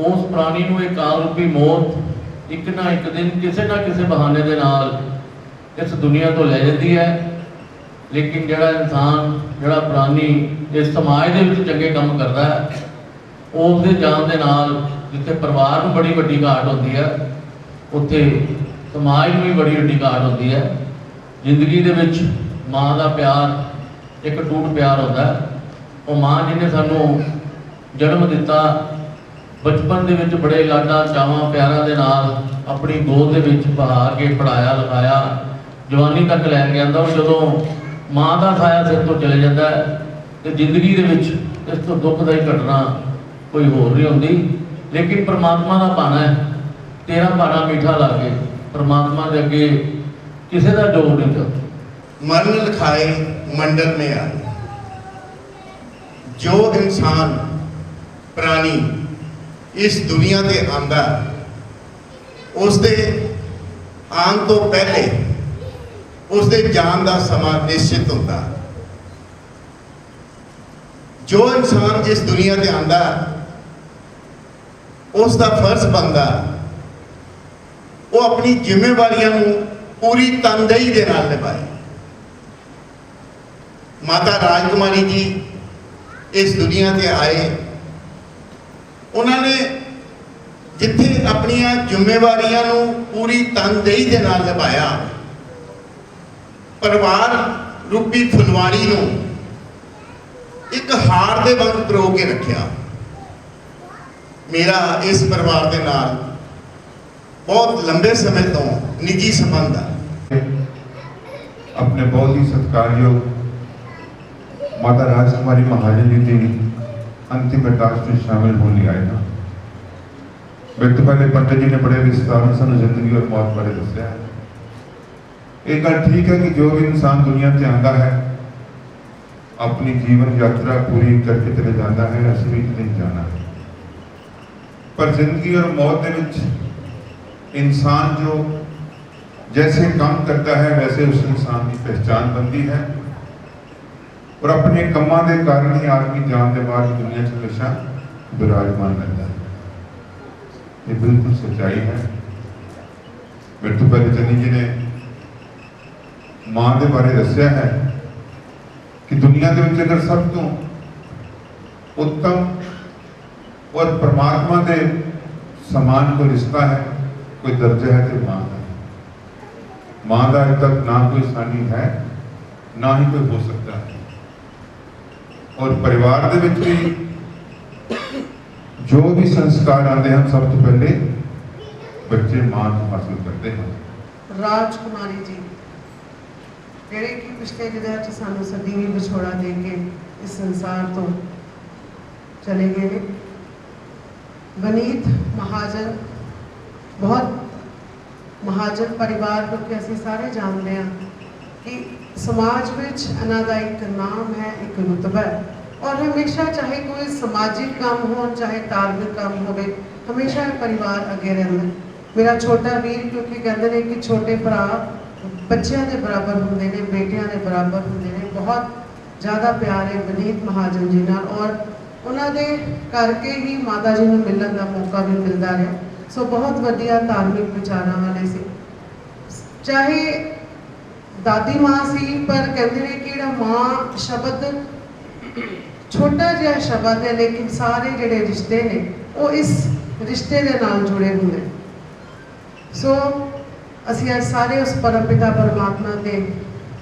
उस प्राणी को एक काल रूपी मौत एक ना एक दिन किसी ना किसी बहाने के नाल इस दुनिया तो ले जाती है। लेकिन जिहड़ा इंसान, जिहड़ा प्राणी इस समाज के विच चंगे काम करता है, उसके जान के नाल जिथे परिवार को बड़ी वड्डी घाट होती है, उत्थे समाज में भी बड़ी वड्डी घाट होती है। जिंदगी दे विच माँ का प्यार एक टूट प्यार होता है। वो माँ जिन्हें सानू जन्म दिता, बचपन दे विच बड़े लाडा चावां प्यारां दे नाल अपनी गोद दे विच बहा के पढ़ाया लिखाया, जवानी तक लैके आंदा, और जदों माँ का साया सिर तो चले जाता है तो जिंदगी दे विच इस तो दुखदाई घटना कोई होर नहीं होंदी। लेकिन परमात्मा का भाना है, तेरा भाना मीठा ला के परमात्मा के अगे किसी का जोर नहीं चलता। मन लिखाए मंडल में आए, जो इंसान प्राणी इस दुनिया से आंदा, उसके आन तो पहले उसके जान का समा निश्चित होता। जो इंसान इस दुनिया से आंदा, उसका फर्ज बनता वो अपनी जिम्मेवारियों पूरी तनदेही के नाल निभाए। माता राजकुमारी जी इस दुनिया से आए, उन्होंने जिथे अपनी जिम्मेवारियों पूरी तनदेही के नाल निभाया, परिवार रूपी फुलवाड़ी एक हार दे वांग परो के रखा। मेरा इस परिवार के नाल बहुत लंबे समय तो निजी संबंध है। अपने बहुत ही सत्कारयोग माता राजकुमारी महाजन जी की अंतिम अरदास में शामिल होने आए ना। मेरे तो पहले पंडित जी ने बड़े विस्तार में सानू जिंदगी और मौत बारे दसिया है। एक गल ठीक है कि जो भी इंसान दुनिया से आंदा है, अपनी जीवन यात्रा पूरी करके चले जाता है, असं भी नहीं जाना है। पर जिंदगी और मौत के विच इंसान जो जैसे काम करता है, वैसे उस इंसान की पहचान बनती है, और अपने कमां के कारण ही आदमी जान के बाद दुनिया से हमेशा विराजमान रहता है। ये बिल्कुल सच्चाई है। मेरे तो पहले चनी जी ने मां के बारे दसिया है कि दुनिया के विच अगर सब तो उत्तम और परमात्मा के समान कोई रिश्ता है, कोई दर्जा है, तो मां का। मां का अज तक ना कोई सानी है, ना ही कोई हो सकता है। और परिवार के विच भी जो भी संस्कार आते हैं, सब तो पहले बच्चे मां को हासिल करते हैं। राजकुमारी जी ਜਿਹੜੇ ਕਿ ਪਿਛਲੇ ਦਿਨਾਂ 'ਚ ਸਾਨੂੰ ਸਦੀਵੀ ਵਿਛੋੜਾ ਦੇ ਕੇ ਇਸ ਸੰਸਾਰ ਤੋਂ ਚਲੇ ਗਏ ਨੇ। ਵਨੀਤ ਮਹਾਜਨ ਬਹੁਤ ਮਹਾਜਨ ਪਰਿਵਾਰ, ਕਿਉਂਕਿ ਅਸੀਂ ਸਾਰੇ ਜਾਣਦੇ ਹਾਂ ਕਿ ਸਮਾਜ ਵਿੱਚ ਇਹਨਾਂ ਦਾ ਇੱਕ ਨਾਮ ਹੈ, ਇੱਕ ਰੁਤਬਾ ਹੈ, ਔਰ ਹਮੇਸ਼ਾ ਚਾਹੇ ਕੋਈ ਸਮਾਜਿਕ ਕੰਮ ਹੋਣ, ਚਾਹੇ ਧਾਰਮਿਕ ਕੰਮ ਹੋਵੇ, ਹਮੇਸ਼ਾ ਇਹ ਪਰਿਵਾਰ ਅੱਗੇ ਰਹਿੰਦਾ। ਮੇਰਾ ਛੋਟਾ ਵੀਰ, ਕਿਉਂਕਿ ਕਹਿੰਦੇ ਨੇ ਕਿ ਛੋਟੇ ਭਰਾ ਬੱਚਿਆਂ ਦੇ ਬਰਾਬਰ ਹੁੰਦੇ ਨੇ, ਬੇਟਿਆਂ ਦੇ ਬਰਾਬਰ ਹੁੰਦੇ ਨੇ। ਬਹੁਤ ਜ਼ਿਆਦਾ ਪਿਆਰ ਹੈ ਵਨੀਤ ਮਹਾਜਨ ਜੀ ਨਾਲ, ਔਰ ਉਹਨਾਂ ਦੇ ਕਰਕੇ ਹੀ ਮਾਤਾ ਜੀ ਨੂੰ ਮਿਲਣ ਦਾ ਮੌਕਾ ਵੀ ਮਿਲਦਾ ਰਿਹਾ। ਸੋ ਬਹੁਤ ਵਧੀਆ ਧਾਰਮਿਕ ਵਿਚਾਰਾਂ ਵਾਲੇ ਸੀ। ਚਾਹੇ ਦਾਦੀ ਮਾਂ ਸੀ, ਪਰ ਕਹਿੰਦੇ ਨੇ ਕਿ ਜਿਹੜਾ ਮਾਂ ਸ਼ਬਦ ਛੋਟਾ ਜਿਹਾ ਸ਼ਬਦ ਹੈ, ਲੇਕਿਨ ਸਾਰੇ ਜਿਹੜੇ ਰਿਸ਼ਤੇ ਨੇ ਉਹ ਇਸ ਰਿਸ਼ਤੇ ਦੇ ਨਾਲ ਜੁੜੇ ਹੁੰਦੇ। ਸੋ ਅਸੀਂ ਅੱਜ ਸਾਰੇ ਉਸ ਪਰਮ ਪਿਤਾ ਪਰਮਾਤਮਾ ਦੇ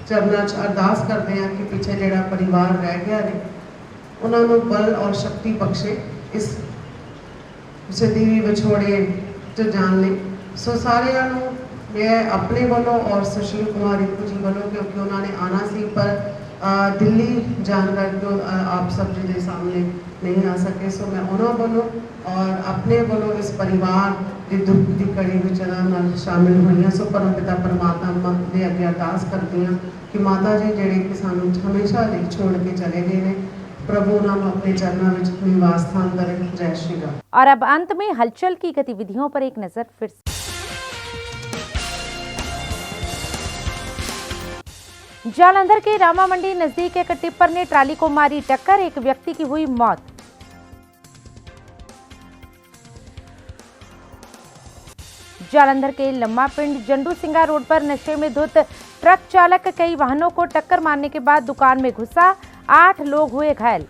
ਚਰਨਾਂ 'ਚ ਅਰਦਾਸ ਕਰਦੇ ਹਾਂ ਕਿ ਪਿੱਛੇ ਜਿਹੜਾ ਪਰਿਵਾਰ ਰਹਿ ਗਿਆ ਨੇ, ਉਹਨਾਂ ਨੂੰ ਬਲ ਔਰ ਸ਼ਕਤੀ ਬਖਸ਼ੇ ਇਸ ਸਦੀਵੀ ਵਿਛੋੜੇ 'ਚ ਜਾਣ ਲਈ। ਸੋ ਸਾਰਿਆਂ ਨੂੰ ਮੈਂ ਆਪਣੇ ਵੱਲੋਂ ਔਰ ਸੁਸ਼ੀਲ ਕੁਮਾਰ ਰਿੰਕੂ ਜੀ ਵੱਲੋਂ, ਕਿਉਂਕਿ ਉਹਨਾਂ ਨੇ ਆਉਣਾ ਸੀ, ਪਰ दिल्ली जान करके आप सब जी सामने नहीं आ सके। सो मैं उन्होंने वालों और अपने वालों इस परिवार की दुख की कड़ी में नाल शामिल हुई। सो परम पिता परमात्मा के अगे अरदास करती हाँ कि माता जी जेडे कि सानू हमेशा लिए छोड़ के चले गए ने, प्रभु नाम अपने चरणों में निवास स्थान करें। जय श्री राम। और अब अंत में हलचल की गतिविधियों पर एक नजर फिर से। जालंधर के रामा मंडी नजदीक एक टिप्पर ने ट्राली को मारी टक्कर, एक व्यक्ति की हुई मौत। जालंधर के लम्मा पिंड जंडू सिंगा रोड पर नशे में धुत ट्रक चालक कई वाहनों को टक्कर मारने के बाद दुकान में घुसा, 8 लोग हुए घायल।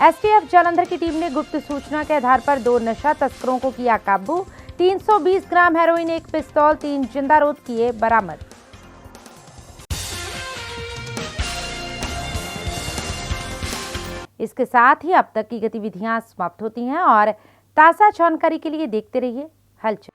एसटीएफ जालंधर की टीम ने गुप्त सूचना के आधार पर 2 नशा तस्करों को किया काबू, 320 ग्राम हेरोइन, 1 पिस्तौल, 3 जिंदा रोद किए बरामद। इसके साथ ही अब तक की गतिविधियां समाप्त होती हैं और ताज़ा जानकारी के लिए देखते रहिए हलचल।